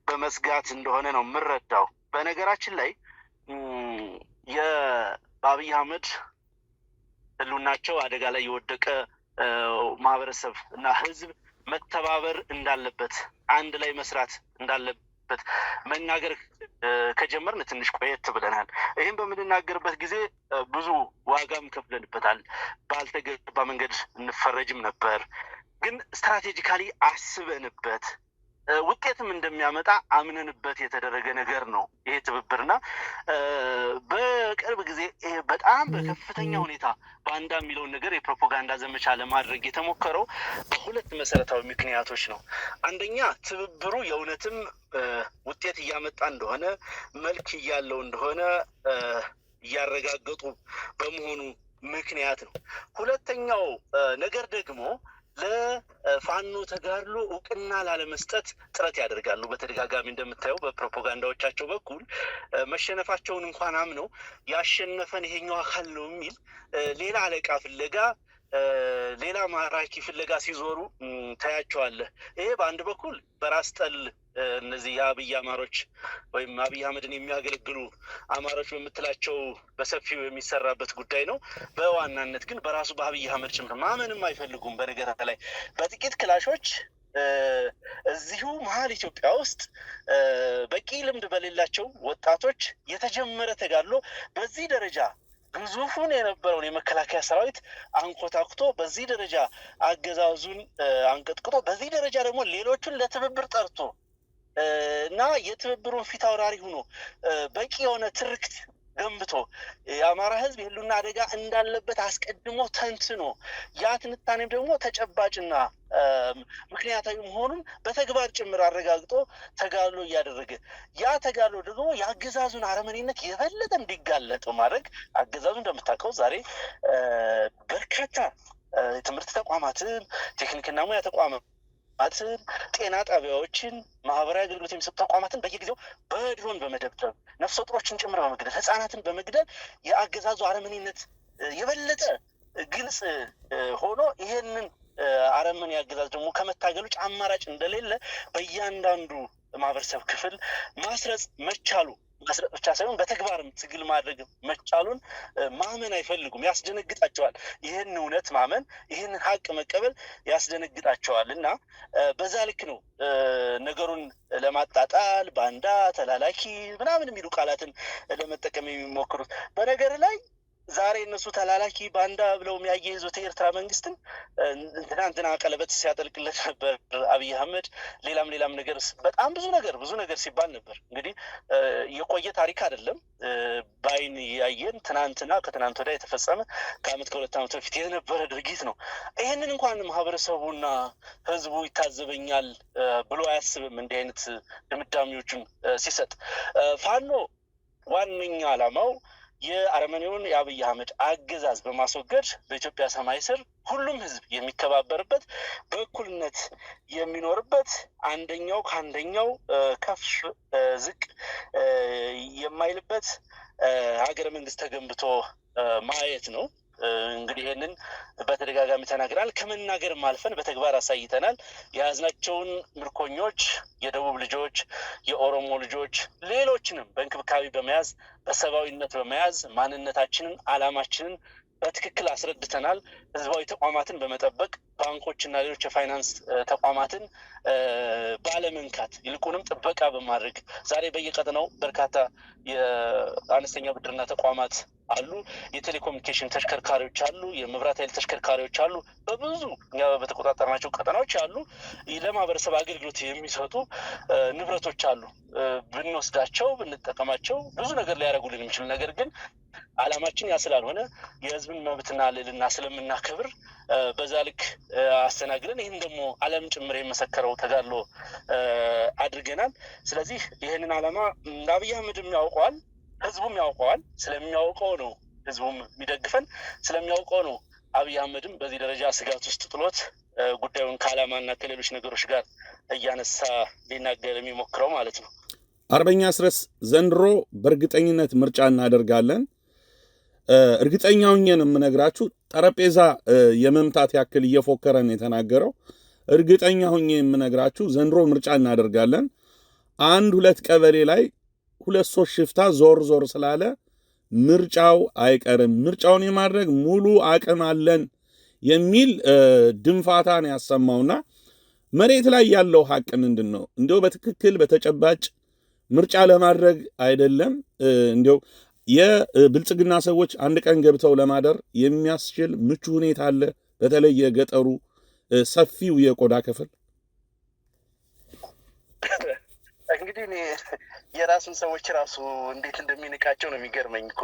በመስጋት እንደሆነ ነው የምረዳው። በነገራችን ላይ በአብይ አህመድ ህልውናቸው አደጋ ላይ የወደቀ ማህበረሰብ እና ህዝብ መተባበር እንዳለበት፣ አንድ ላይ መስራት እንዳለበት መናገር ከጀመርን ትንሽ ቆየት ብለናል። ይህም በምንናገርበት ጊዜ ብዙ ዋጋም ከፍለንበታል። ባልተገባ መንገድ እንፈረጅም ነበር። ግን ስትራቴጂካሊ አስበንበት ውጤትም እንደሚያመጣ አምነንበት የተደረገ ነገር ነው ይሄ ትብብርና በቅርብ ጊዜ በጣም በከፍተኛ ሁኔታ ባንዳ የሚለውን ነገር የፕሮፓጋንዳ ዘመቻ ለማድረግ የተሞከረው በሁለት መሰረታዊ ምክንያቶች ነው። አንደኛ ትብብሩ የእውነትም ውጤት እያመጣ እንደሆነ፣ መልክ እያለው እንደሆነ እያረጋገጡ በመሆኑ ምክንያት ነው። ሁለተኛው ነገር ደግሞ ለፋኖ ተጋድሎ እውቅና ላለመስጠት ጥረት ያደርጋሉ። በተደጋጋሚ እንደምታየው በፕሮፓጋንዳዎቻቸው በኩል መሸነፋቸውን እንኳን አምነው ያሸነፈን ይሄኛው አካል ነው የሚል ሌላ አለቃ ፍለጋ፣ ሌላ ማራኪ ፍለጋ ሲዞሩ ታያቸዋለህ። ይሄ በአንድ በኩል በራስ ጠል እነዚህ የአብይ አማሮች ወይም አብይ አህመድን የሚያገለግሉ አማሮች በምትላቸው በሰፊው የሚሰራበት ጉዳይ ነው። በዋናነት ግን በራሱ በአብይ አህመድ ጭምር ማመንም አይፈልጉም። በነገር ላይ በጥቂት ክላሾች እዚሁ መሀል ኢትዮጵያ ውስጥ በቂ ልምድ በሌላቸው ወጣቶች የተጀመረ ተጋድሎ በዚህ ደረጃ ግዙፉን የነበረውን የመከላከያ ሰራዊት አንኮታኩቶ በዚህ ደረጃ አገዛዙን አንቀጥቅጦ በዚህ ደረጃ ደግሞ ሌሎቹን ለትብብር ጠርቶ እና የትብብሩን ፊት አውራሪ ሆኖ በቂ የሆነ ትርክት ገንብቶ የአማራ ሕዝብ የህልውና አደጋ እንዳለበት አስቀድሞ ተንትኖ ያ ትንታኔም ደግሞ ተጨባጭና ምክንያታዊ መሆኑን በተግባር ጭምር አረጋግጦ ተጋድሎ እያደረገ ያ ተጋድሎ ደግሞ የአገዛዙን አረመኔነት የበለጠ እንዲጋለጥ ማድረግ አገዛዙ እንደምታውቀው ዛሬ በርካታ የትምህርት ተቋማትን፣ ቴክኒክና ሙያ ተቋማትን፣ ጤና ጣቢያዎችን፣ ማህበራዊ አገልግሎት የሚሰጡ ተቋማትን በየጊዜው በድሮን በመደብደብ ነፍሰ ጡሮችን ጭምር በመግደል ህጻናትን በመግደል የአገዛዙ አረመኔነት የበለጠ ግልጽ ሆኖ ይሄንን አረመኔ አገዛዝ ደግሞ ከመታገል ውጭ አማራጭ እንደሌለ በእያንዳንዱ ማህበረሰብ ክፍል ማስረጽ መቻሉ ማስረጥ ብቻ ሳይሆን በተግባርም ትግል ማድረግ መቻሉን ማመን አይፈልጉም፣ ያስደነግጣቸዋል። ይህን እውነት ማመን፣ ይህን ሀቅ መቀበል ያስደነግጣቸዋል። እና በዛ ልክ ነው ነገሩን ለማጣጣል ባንዳ፣ ተላላኪ ምናምን የሚሉ ቃላትን ለመጠቀም የሚሞክሩት። በነገር ላይ ዛሬ እነሱ ተላላኪ ባንዳ ብለው የሚያያይዙት የኤርትራ መንግስትን ትናንትና ቀለበት ሲያጠልቅለት ነበር አብይ አህመድ። ሌላም ነገር በጣም ብዙ ነገር ሲባል ነበር። እንግዲህ የቆየ ታሪክ አይደለም፣ በአይን ያየን ትናንትና ከትናንት ወዲያ የተፈጸመ ከአመት ከሁለት ዓመት በፊት የነበረ ድርጊት ነው። ይህንን እንኳን ማህበረሰቡና ህዝቡ ይታዘበኛል ብሎ አያስብም። እንዲህ አይነት ድምዳሜዎችን ሲሰጥ ፋኖ ዋነኛ ዓላማው የአረመኔውን የአብይ አህመድ አገዛዝ በማስወገድ በኢትዮጵያ ሰማይ ስር ሁሉም ህዝብ የሚከባበርበት በእኩልነት የሚኖርበት አንደኛው ከአንደኛው ከፍ ዝቅ የማይልበት ሀገረ መንግስት ተገንብቶ ማየት ነው። እንግዲህ ይህንን በተደጋጋሚ ተናግረናል። ከመናገርም አልፈን በተግባር አሳይተናል። የያዝናቸውን ምርኮኞች፣ የደቡብ ልጆች፣ የኦሮሞ ልጆች፣ ሌሎችንም በእንክብካቤ በመያዝ በሰብአዊነት በመያዝ ማንነታችንን፣ አላማችንን በትክክል አስረድተናል። ህዝባዊ ተቋማትን በመጠበቅ ባንኮችና ሌሎች የፋይናንስ ተቋማትን ባለመንካት ይልቁንም ጥበቃ በማድረግ ዛሬ በየቀጠናው በርካታ የአነስተኛ ብድርና ተቋማት አሉ። የቴሌኮሙኒኬሽን ተሽከርካሪዎች አሉ። የመብራት ኃይል ተሽከርካሪዎች አሉ። በብዙ እኛ በተቆጣጠርናቸው ቀጠናዎች አሉ። ለማህበረሰብ አገልግሎት የሚሰጡ ንብረቶች አሉ። ብንወስዳቸው ብንጠቀማቸው ብዙ ነገር ሊያደርጉልን የሚችሉ ነገር ግን አላማችን ያ ስላልሆነ የህዝብን መብትና ልዕልና ስለምናከብር በዛ ልክ አስተናግደን ይህን ደግሞ ዓለም ጭምር የመሰከረው ተጋድሎ አድርገናል። ስለዚህ ይህንን ዓላማ አብይ አህመድም ያውቀዋል፣ ህዝቡም ያውቀዋል። ስለሚያውቀው ነው ህዝቡም የሚደግፈን፣ ስለሚያውቀው ነው አብይ አህመድም በዚህ ደረጃ ስጋት ውስጥ ጥሎት ጉዳዩን ከዓላማና ከሌሎች ነገሮች ጋር እያነሳ ሊናገር የሚሞክረው ማለት ነው። አርበኛ አስረስ ዘንድሮ በእርግጠኝነት ምርጫ እናደርጋለን። እርግጠኛውን የምነግራችሁ ጠረጴዛ የመምታት ያክል እየፎከረን የተናገረው። እርግጠኛ ሆኜ የምነግራችሁ ዘንድሮ ምርጫ እናደርጋለን። 1-2 ቀበሌ ላይ 2-3 ሽፍታ ዞር ስላለ ምርጫው አይቀርም፣ ምርጫውን የማድረግ ሙሉ አቅም አለን የሚል ድንፋታን ያሰማውና መሬት ላይ ያለው ሀቅ ምንድን ነው? እንዲያው በትክክል በተጨባጭ ምርጫ ለማድረግ አይደለም፣ እንዲያው የብልጽግና ሰዎች አንድ ቀን ገብተው ለማደር የሚያስችል ምቹ ሁኔታ አለ። በተለይ የገጠሩ ሰፊው የቆዳ ክፍል እንግዲህ እኔ የራሱን ሰዎች ራሱ እንዴት እንደሚንቃቸው ነው የሚገርመኝ እኮ።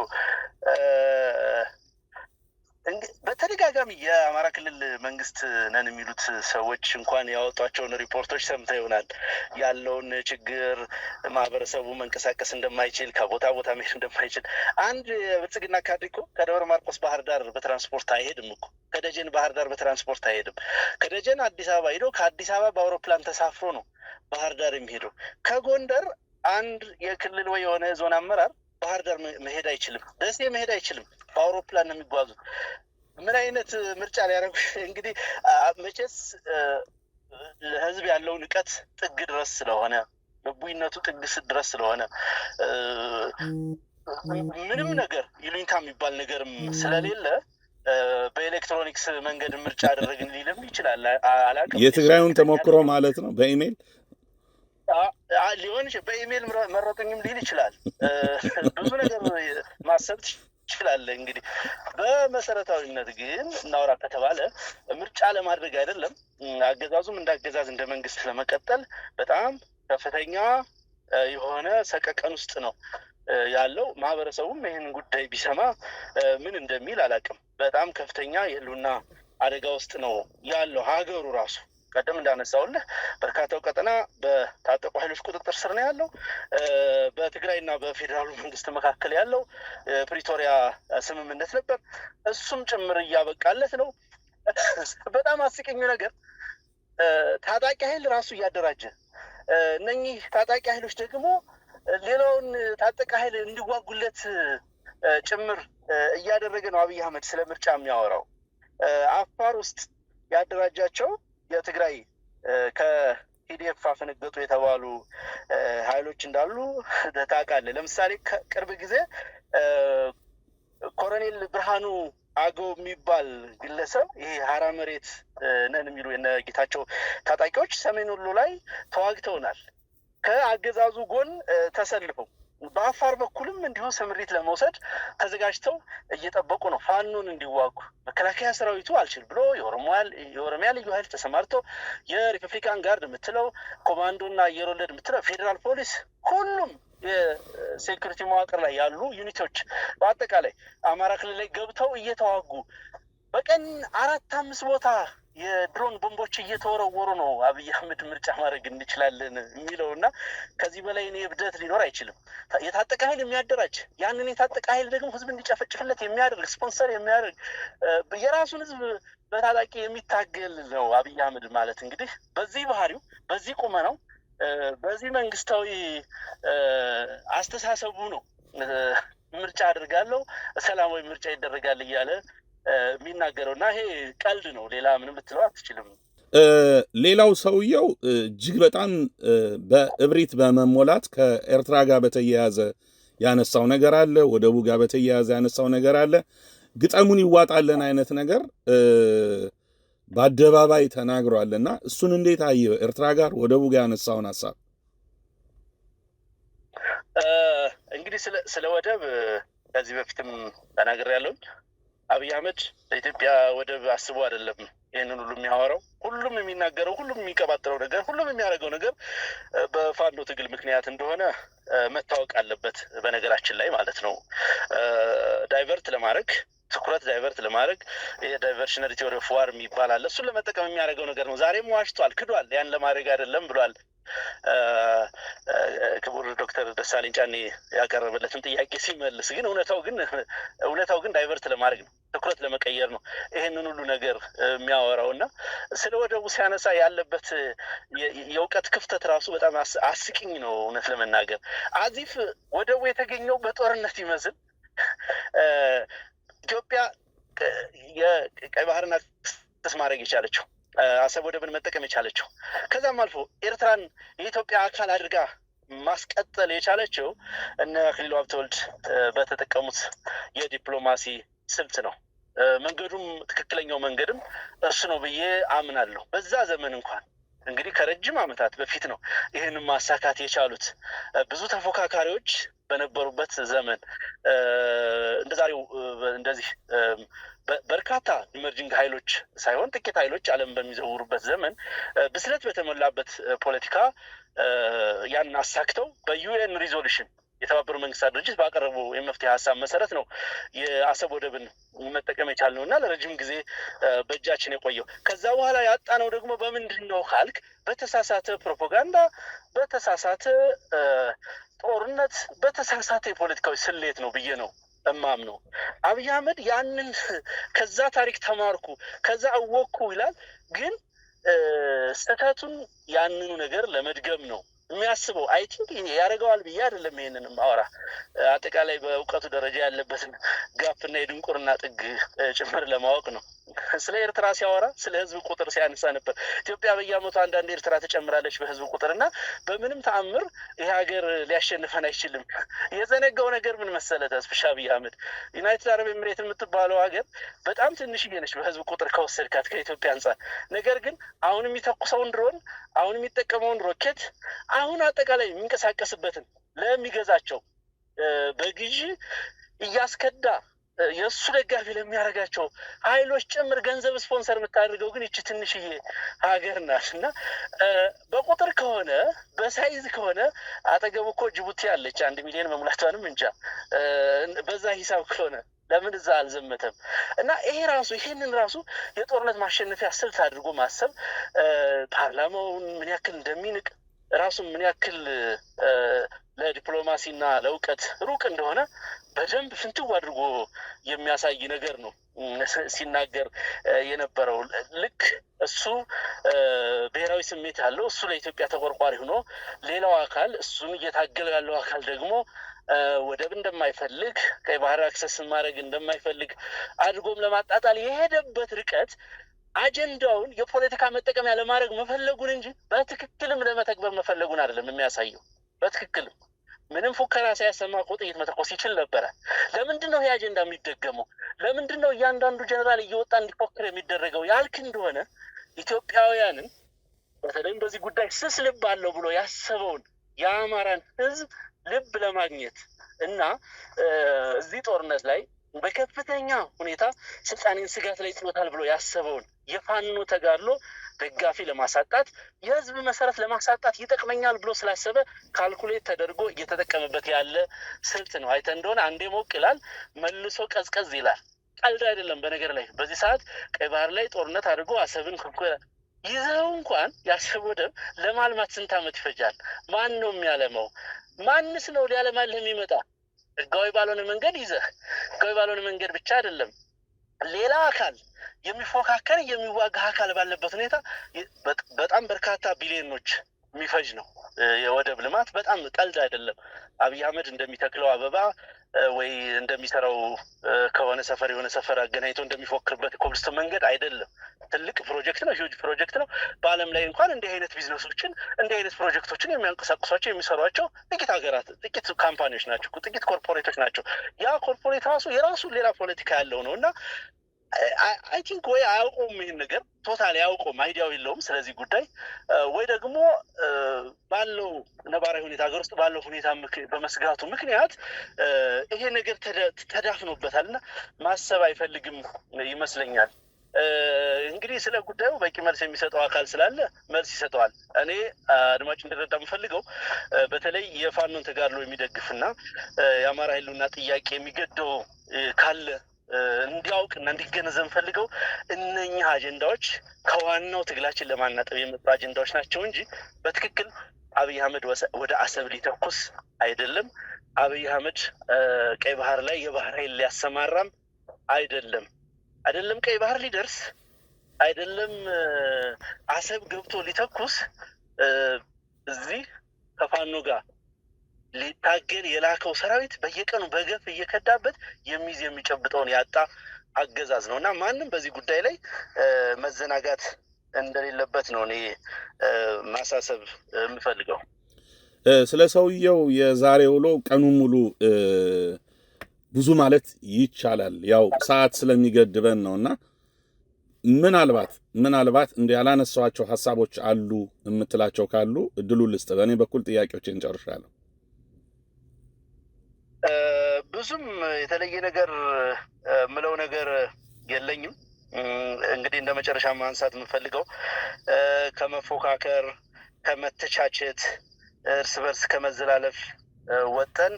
በተደጋጋሚ የአማራ ክልል መንግስት ነን የሚሉት ሰዎች እንኳን ያወጧቸውን ሪፖርቶች ሰምተ ይሆናል። ያለውን ችግር ማህበረሰቡ መንቀሳቀስ እንደማይችል፣ ከቦታ ቦታ መሄድ እንደማይችል። አንድ ብልጽግና ካድሬ እኮ ከደብረ ማርቆስ ባህር ዳር በትራንስፖርት አይሄድም እኮ። ከደጀን ባህር ዳር በትራንስፖርት አይሄድም። ከደጀን አዲስ አበባ ሄዶ ከአዲስ አበባ በአውሮፕላን ተሳፍሮ ነው ባህር ዳር የሚሄደው። ከጎንደር አንድ የክልል ወይ የሆነ ዞን አመራር ባህር ዳር መሄድ አይችልም፣ ደሴ መሄድ አይችልም። በአውሮፕላን ነው የሚጓዙት። ምን አይነት ምርጫ ሊያደርጉ እንግዲህ። መቼስ ለህዝብ ያለው ንቀት ጥግ ድረስ ስለሆነ፣ በቡይነቱ ጥግ ድረስ ስለሆነ ምንም ነገር ይሉኝታ የሚባል ነገርም ስለሌለ በኤሌክትሮኒክስ መንገድ ምርጫ አደረግን ሊልም ይችላል። አላውቅም። የትግራዩን ተሞክሮ ማለት ነው። በኢሜል ሊሆን በኢሜል መረጡኝም ሊል ይችላል። ብዙ ነገር ማሰብ ይችላል። እንግዲህ በመሰረታዊነት ግን እናውራ ከተባለ ምርጫ ለማድረግ አይደለም። አገዛዙም እንዳገዛዝ እንደ መንግስት ለመቀጠል በጣም ከፍተኛ የሆነ ሰቀቀን ውስጥ ነው ያለው። ማህበረሰቡም ይህን ጉዳይ ቢሰማ ምን እንደሚል አላውቅም። በጣም ከፍተኛ የህልውና አደጋ ውስጥ ነው ያለው ሀገሩ ራሱ። ቀደም እንዳነሳውልህ በርካታው ቀጠና በታጠቁ ኃይሎች ቁጥጥር ስር ነው ያለው። በትግራይና በፌዴራሉ መንግስት መካከል ያለው ፕሪቶሪያ ስምምነት ነበር፣ እሱም ጭምር እያበቃለት ነው። በጣም አስቂኙ ነገር ታጣቂ ኃይል ራሱ እያደራጀ እነኚህ ታጣቂ ኃይሎች ደግሞ ሌላውን ታጠቀ ኃይል እንዲዋጉለት ጭምር እያደረገ ነው አብይ አህመድ ስለ ምርጫ የሚያወራው። አፋር ውስጥ ያደራጃቸው የትግራይ ከኢዲኤፍ አፈነገጡ የተባሉ ኃይሎች እንዳሉ ታውቃለህ። ለምሳሌ ቅርብ ጊዜ ኮሎኔል ብርሃኑ አገው የሚባል ግለሰብ ይሄ ሀራ መሬት ነን የሚሉ የነ ጌታቸው ታጣቂዎች ሰሜን ወሎ ላይ ተዋግተውናል። ከአገዛዙ ጎን ተሰልፈው በአፋር በኩልም እንዲሁ ስምሪት ለመውሰድ ተዘጋጅተው እየጠበቁ ነው ፋኖን እንዲዋጉ። መከላከያ ሰራዊቱ አልችል ብሎ የኦሮሚያ ልዩ ኃይል ተሰማርቶ የሪፐብሊካን ጋርድ የምትለው ኮማንዶና አየር ወለድ የምትለው ፌዴራል ፖሊስ ሁሉም የሴኩሪቲ መዋቅር ላይ ያሉ ዩኒቶች በአጠቃላይ አማራ ክልል ላይ ገብተው እየተዋጉ በቀን 4-5 ቦታ የድሮን ቦምቦች እየተወረወሩ ነው አብይ አህመድ ምርጫ ማድረግ እንችላለን የሚለው እና ከዚህ በላይ እኔ እብደት ሊኖር አይችልም። የታጠቀ ኃይል የሚያደራጅ ያንን የታጠቀ ኃይል ደግሞ ህዝብ እንዲጨፈጭፍለት የሚያደርግ ስፖንሰር የሚያደርግ የራሱን ህዝብ በታጣቂ የሚታገል ነው አብይ አህመድ ማለት። እንግዲህ በዚህ ባህሪው በዚህ ቁመናው በዚህ መንግስታዊ አስተሳሰቡ ነው ምርጫ አድርጋለሁ ሰላማዊ ምርጫ ይደረጋል እያለ የሚናገረው እና ይሄ ቀልድ ነው። ሌላ ምንም ልትለው አትችልም። ሌላው ሰውየው እጅግ በጣም በእብሪት በመሞላት ከኤርትራ ጋር በተያያዘ ያነሳው ነገር አለ። ወደቡ ጋር በተያያዘ ያነሳው ነገር አለ። ግጠሙን ይዋጣለን አይነት ነገር በአደባባይ ተናግሯልና እሱን እንዴት አየው? ኤርትራ ጋር ወደቡ ጋር ያነሳውን ሐሳብ እንግዲህ ስለ ወደብ ከዚህ በፊትም ተናግሬያለሁ። አብይ አህመድ ለኢትዮጵያ ወደብ አስቦ አይደለም ይህንን ሁሉ የሚያወራው። ሁሉም የሚናገረው፣ ሁሉም የሚቀባጥረው ነገር፣ ሁሉም የሚያደርገው ነገር በፋኖ ትግል ምክንያት እንደሆነ መታወቅ አለበት። በነገራችን ላይ ማለት ነው ዳይቨርት ለማድረግ ትኩረት ዳይቨርት ለማድረግ የዳይቨርሽነሪ ቲዮሪ ኦፍ ዋር የሚባል አለ። እሱን ለመጠቀም የሚያደርገው ነገር ነው። ዛሬም ዋሽቷል፣ ክዷል። ያን ለማድረግ አይደለም ብሏል። ክቡር ዶክተር ደሳለኝ ጫኔ ያቀረበለትን ጥያቄ ሲመልስ ግን እውነታው ግን ዳይቨርት ለማድረግ ነው፣ ትኩረት ለመቀየር ነው ይሄንን ሁሉ ነገር የሚያወራው እና ስለ ወደቡ ሲያነሳ ያለበት የእውቀት ክፍተት ራሱ በጣም አስቂኝ ነው። እውነት ለመናገር አዚፍ ወደቡ የተገኘው በጦርነት ይመስል ኢትዮጵያ የቀይ ባህርን አክሰስ ማድረግ የቻለችው አሰብ ወደብን መጠቀም የቻለችው ከዛም አልፎ ኤርትራን የኢትዮጵያ አካል አድርጋ ማስቀጠል የቻለችው እነ አክሊሉ ሀብተወልድ በተጠቀሙት የዲፕሎማሲ ስልት ነው። መንገዱም ትክክለኛው መንገድም እሱ ነው ብዬ አምናለሁ። በዛ ዘመን እንኳን እንግዲህ ከረጅም ዓመታት በፊት ነው ይህንን ማሳካት የቻሉት። ብዙ ተፎካካሪዎች በነበሩበት ዘመን እንደዛሬው እንደዚህ በርካታ ኢመርጂንግ ኃይሎች ሳይሆን ጥቂት ኃይሎች ዓለም በሚዘውሩበት ዘመን ብስለት በተሞላበት ፖለቲካ ያን አሳክተው በዩኤን ሪዞሉሽን የተባበሩ መንግስታት ድርጅት ባቀረቡ የመፍትሄ ሀሳብ መሰረት ነው የአሰብ ወደብን መጠቀም የቻልነው እና ለረጅም ጊዜ በእጃችን የቆየው። ከዛ በኋላ ያጣነው ደግሞ በምንድን ነው ካልክ በተሳሳተ ፕሮፓጋንዳ፣ በተሳሳተ ጦርነት፣ በተሳሳተ የፖለቲካዊ ስሌት ነው ብዬ ነው እማም ነው። አብይ አህመድ ያንን ከዛ ታሪክ ተማርኩ ከዛ አወቅኩ ይላል፣ ግን ስህተቱን ያንኑ ነገር ለመድገም ነው የሚያስበው። አይ ቲንክ ያደርገዋል ብዬ አይደለም ይሄንንም አወራ አጠቃላይ በእውቀቱ ደረጃ ያለበትን ጋፕና የድንቁርና ጥግ ጭምር ለማወቅ ነው። ስለ ኤርትራ ሲያወራ ስለ ህዝብ ቁጥር ሲያነሳ ነበር። ኢትዮጵያ በየዓመቱ አንዳንድ ኤርትራ ተጨምራለች በህዝብ ቁጥርና በምንም ተአምር ይህ ሀገር ሊያሸንፈን አይችልም። የዘነጋው ነገር ምን መሰለህ ተስፍሻ አብይ አህመድ ዩናይትድ አረብ ኤምሬት የምትባለው ሀገር በጣም ትንሽዬ ነች በህዝብ ቁጥር ከወሰድካት ከኢትዮጵያ አንጻር። ነገር ግን አሁን የሚተኩሰውን ድሮን፣ አሁን የሚጠቀመውን ሮኬት፣ አሁን አጠቃላይ የሚንቀሳቀስበትን ለሚገዛቸው በግዢ እያስከዳ የእሱ ደጋፊ ለሚያደርጋቸው ኃይሎች ጭምር ገንዘብ ስፖንሰር የምታደርገው ግን ይቺ ትንሽዬ ሀገር ናት እና በቁጥር ከሆነ በሳይዝ ከሆነ አጠገቡ እኮ ጅቡቲ አለች 1 ሚሊዮን መሙላቷንም እንጃ። በዛ ሂሳብ ከሆነ ለምን እዛ አልዘመተም? እና ይሄንን ራሱ የጦርነት ማሸነፊያ ስልት አድርጎ ማሰብ ፓርላማውን ምን ያክል እንደሚንቅ ራሱን ምን ያክል ለዲፕሎማሲና ለእውቀት ሩቅ እንደሆነ በደንብ ፍንትው አድርጎ የሚያሳይ ነገር ነው ሲናገር የነበረው። ልክ እሱ ብሔራዊ ስሜት ያለው እሱ ለኢትዮጵያ ተቆርቋሪ ሆኖ ሌላው አካል እሱን እየታገለ ያለው አካል ደግሞ ወደብ እንደማይፈልግ ቀይ ባህር አክሰስ ማድረግ እንደማይፈልግ አድርጎም ለማጣጣል የሄደበት ርቀት አጀንዳውን የፖለቲካ መጠቀሚያ ለማድረግ መፈለጉን እንጂ በትክክልም ለመተግበር መፈለጉን አይደለም የሚያሳየው። በትክክልም ምንም ፉከራ ሳያሰማ እኮ ጥይት መተኮስ ይችል ነበረ። ለምንድን ነው ይህ አጀንዳ የሚደገመው? ለምንድን ነው እያንዳንዱ ጀነራል እየወጣ እንዲፎክር የሚደረገው ያልክ እንደሆነ ኢትዮጵያውያንን በተለይም በዚህ ጉዳይ ስስ ልብ አለው ብሎ ያሰበውን የአማራን ሕዝብ ልብ ለማግኘት እና እዚህ ጦርነት ላይ በከፍተኛ ሁኔታ ስልጣኔን ስጋት ላይ ጥሎታል ብሎ ያሰበውን የፋኖ ተጋድሎ ደጋፊ ለማሳጣት የህዝብ መሰረት ለማሳጣት ይጠቅመኛል ብሎ ስላሰበ ካልኩሌት ተደርጎ እየተጠቀመበት ያለ ስልት ነው። አይተ እንደሆነ አንዴ ሞቅ ይላል፣ መልሶ ቀዝቀዝ ይላል። ቀልድ አይደለም። በነገር ላይ በዚህ ሰዓት ቀይ ባህር ላይ ጦርነት አድርጎ አሰብን ይዘው እንኳን የአሰብ ወደብ ለማልማት ስንት ዓመት ይፈጃል? ማን ነው የሚያለመው? ማንስ ነው ሊያለማልህ የሚመጣ? ህጋዊ ባልሆነ መንገድ ይዘህ ህጋዊ ባልሆነ መንገድ ብቻ አይደለም ሌላ አካል የሚፎካከር የሚዋጋ አካል ባለበት ሁኔታ በጣም በርካታ ቢሊዮኖች የሚፈጅ ነው የወደብ ልማት። በጣም ቀልድ አይደለም። አብይ አህመድ እንደሚተክለው አበባ ወይ እንደሚሰራው ከሆነ ሰፈር የሆነ ሰፈር አገናኝቶ እንደሚፎክርበት ኮብልስቶን መንገድ አይደለም። ትልቅ ፕሮጀክት ነው፣ ሂውጅ ፕሮጀክት ነው። በዓለም ላይ እንኳን እንዲህ አይነት ቢዝነሶችን እንዲህ አይነት ፕሮጀክቶችን የሚያንቀሳቅሷቸው የሚሰሯቸው ጥቂት ሀገራት፣ ጥቂት ካምፓኒዎች ናቸው፣ ጥቂት ኮርፖሬቶች ናቸው። ያ ኮርፖሬት ራሱ የራሱ ሌላ ፖለቲካ ያለው ነው እና አይ ቲንክ ወይ አያውቀውም ይህን ነገር ቶታሊ አያውቀውም፣ አይዲያው የለውም ስለዚህ ጉዳይ፣ ወይ ደግሞ ባለው ነባራዊ ሁኔታ ሀገር ውስጥ ባለው ሁኔታ በመስጋቱ ምክንያት ይሄ ነገር ተዳፍኖበታል እና ማሰብ አይፈልግም ይመስለኛል። እንግዲህ ስለ ጉዳዩ በቂ መልስ የሚሰጠው አካል ስላለ መልስ ይሰጠዋል። እኔ አድማጭ እንዲረዳ የምፈልገው በተለይ የፋኖን ተጋድሎ የሚደግፍና የአማራ ህልውና ጥያቄ የሚገደው ካለ እንዲያውቅና እንዲገነዘብ ፈልገው እነኚህ አጀንዳዎች ከዋናው ትግላችን ለማናጠብ የመጡ አጀንዳዎች ናቸው እንጂ በትክክል አብይ አህመድ ወደ አሰብ ሊተኩስ አይደለም። አብይ አህመድ ቀይ ባህር ላይ የባህር ኃይል ሊያሰማራም አይደለም ቀይ ባህር ሊደርስ አይደለም አሰብ ገብቶ ሊተኩስ እዚህ ከፋኖ ጋር ሊታገል የላከው ሰራዊት በየቀኑ በገፍ እየከዳበት የሚይዝ የሚጨብጠውን ያጣ አገዛዝ ነው እና ማንም በዚህ ጉዳይ ላይ መዘናጋት እንደሌለበት ነው እኔ ማሳሰብ የምፈልገው። ስለ ሰውየው የዛሬ ውሎ ቀኑን ሙሉ ብዙ ማለት ይቻላል፣ ያው ሰዓት ስለሚገድበን ነውና ምናልባት እንደ ያላነሳዋቸው ሐሳቦች አሉ የምትላቸው ካሉ እድሉን ልስጥ። በእኔ በኩል ጥያቄዎችን ጨርሻለሁ። ብዙም የተለየ ነገር ምለው ነገር የለኝም። እንግዲህ እንደ መጨረሻ ማንሳት የምፈልገው ከመፎካከር ከመተቻቸት እርስ በርስ ከመዘላለፍ ወጠን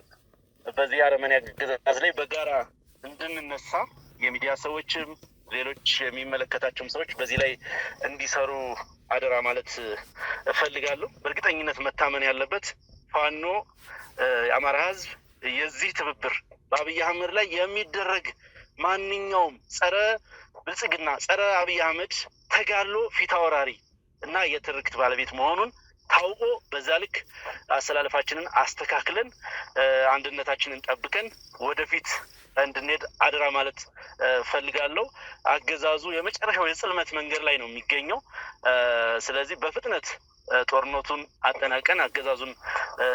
በዚህ አረመኔ አገዛዝ ላይ በጋራ እንድንነሳ የሚዲያ ሰዎችም ሌሎች የሚመለከታቸውም ሰዎች በዚህ ላይ እንዲሰሩ አደራ ማለት እፈልጋለሁ። በእርግጠኝነት መታመን ያለበት ፋኖ የአማራ ህዝብ የዚህ ትብብር በአብይ አህመድ ላይ የሚደረግ ማንኛውም ጸረ ብልጽግና ጸረ አብይ አህመድ ተጋድሎ ፊት አውራሪ እና የትርክት ባለቤት መሆኑን ታውቆ በዛ ልክ አሰላለፋችንን አስተካክለን አንድነታችንን ጠብቀን ወደፊት እንድንሄድ አደራ ማለት ፈልጋለሁ። አገዛዙ የመጨረሻው የጽልመት መንገድ ላይ ነው የሚገኘው። ስለዚህ በፍጥነት ጦርነቱን አጠናቀን አገዛዙን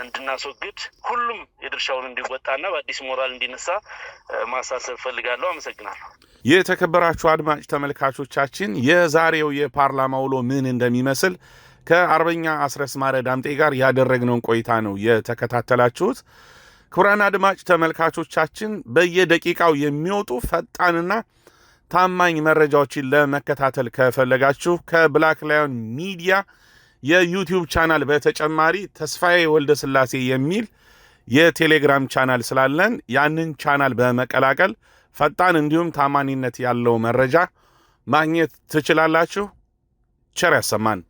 እንድናስወግድ ሁሉም የድርሻውን እንዲወጣና በአዲስ ሞራል እንዲነሳ ማሳሰብ ፈልጋለሁ። አመሰግናለሁ። የተከበራችሁ አድማጭ ተመልካቾቻችን የዛሬው የፓርላማ ውሎ ምን እንደሚመስል ከአርበኛ አስረስ ማረ ዳምጤ ጋር ያደረግነውን ቆይታ ነው የተከታተላችሁት። ክቡራን አድማጭ ተመልካቾቻችን በየደቂቃው የሚወጡ ፈጣንና ታማኝ መረጃዎችን ለመከታተል ከፈለጋችሁ ከብላክ ላዮን ሚዲያ የዩቲዩብ ቻናል በተጨማሪ ተስፋዬ ወልደ ስላሴ የሚል የቴሌግራም ቻናል ስላለን ያንን ቻናል በመቀላቀል ፈጣን እንዲሁም ታማኝነት ያለው መረጃ ማግኘት ትችላላችሁ። ቸር ያሰማን።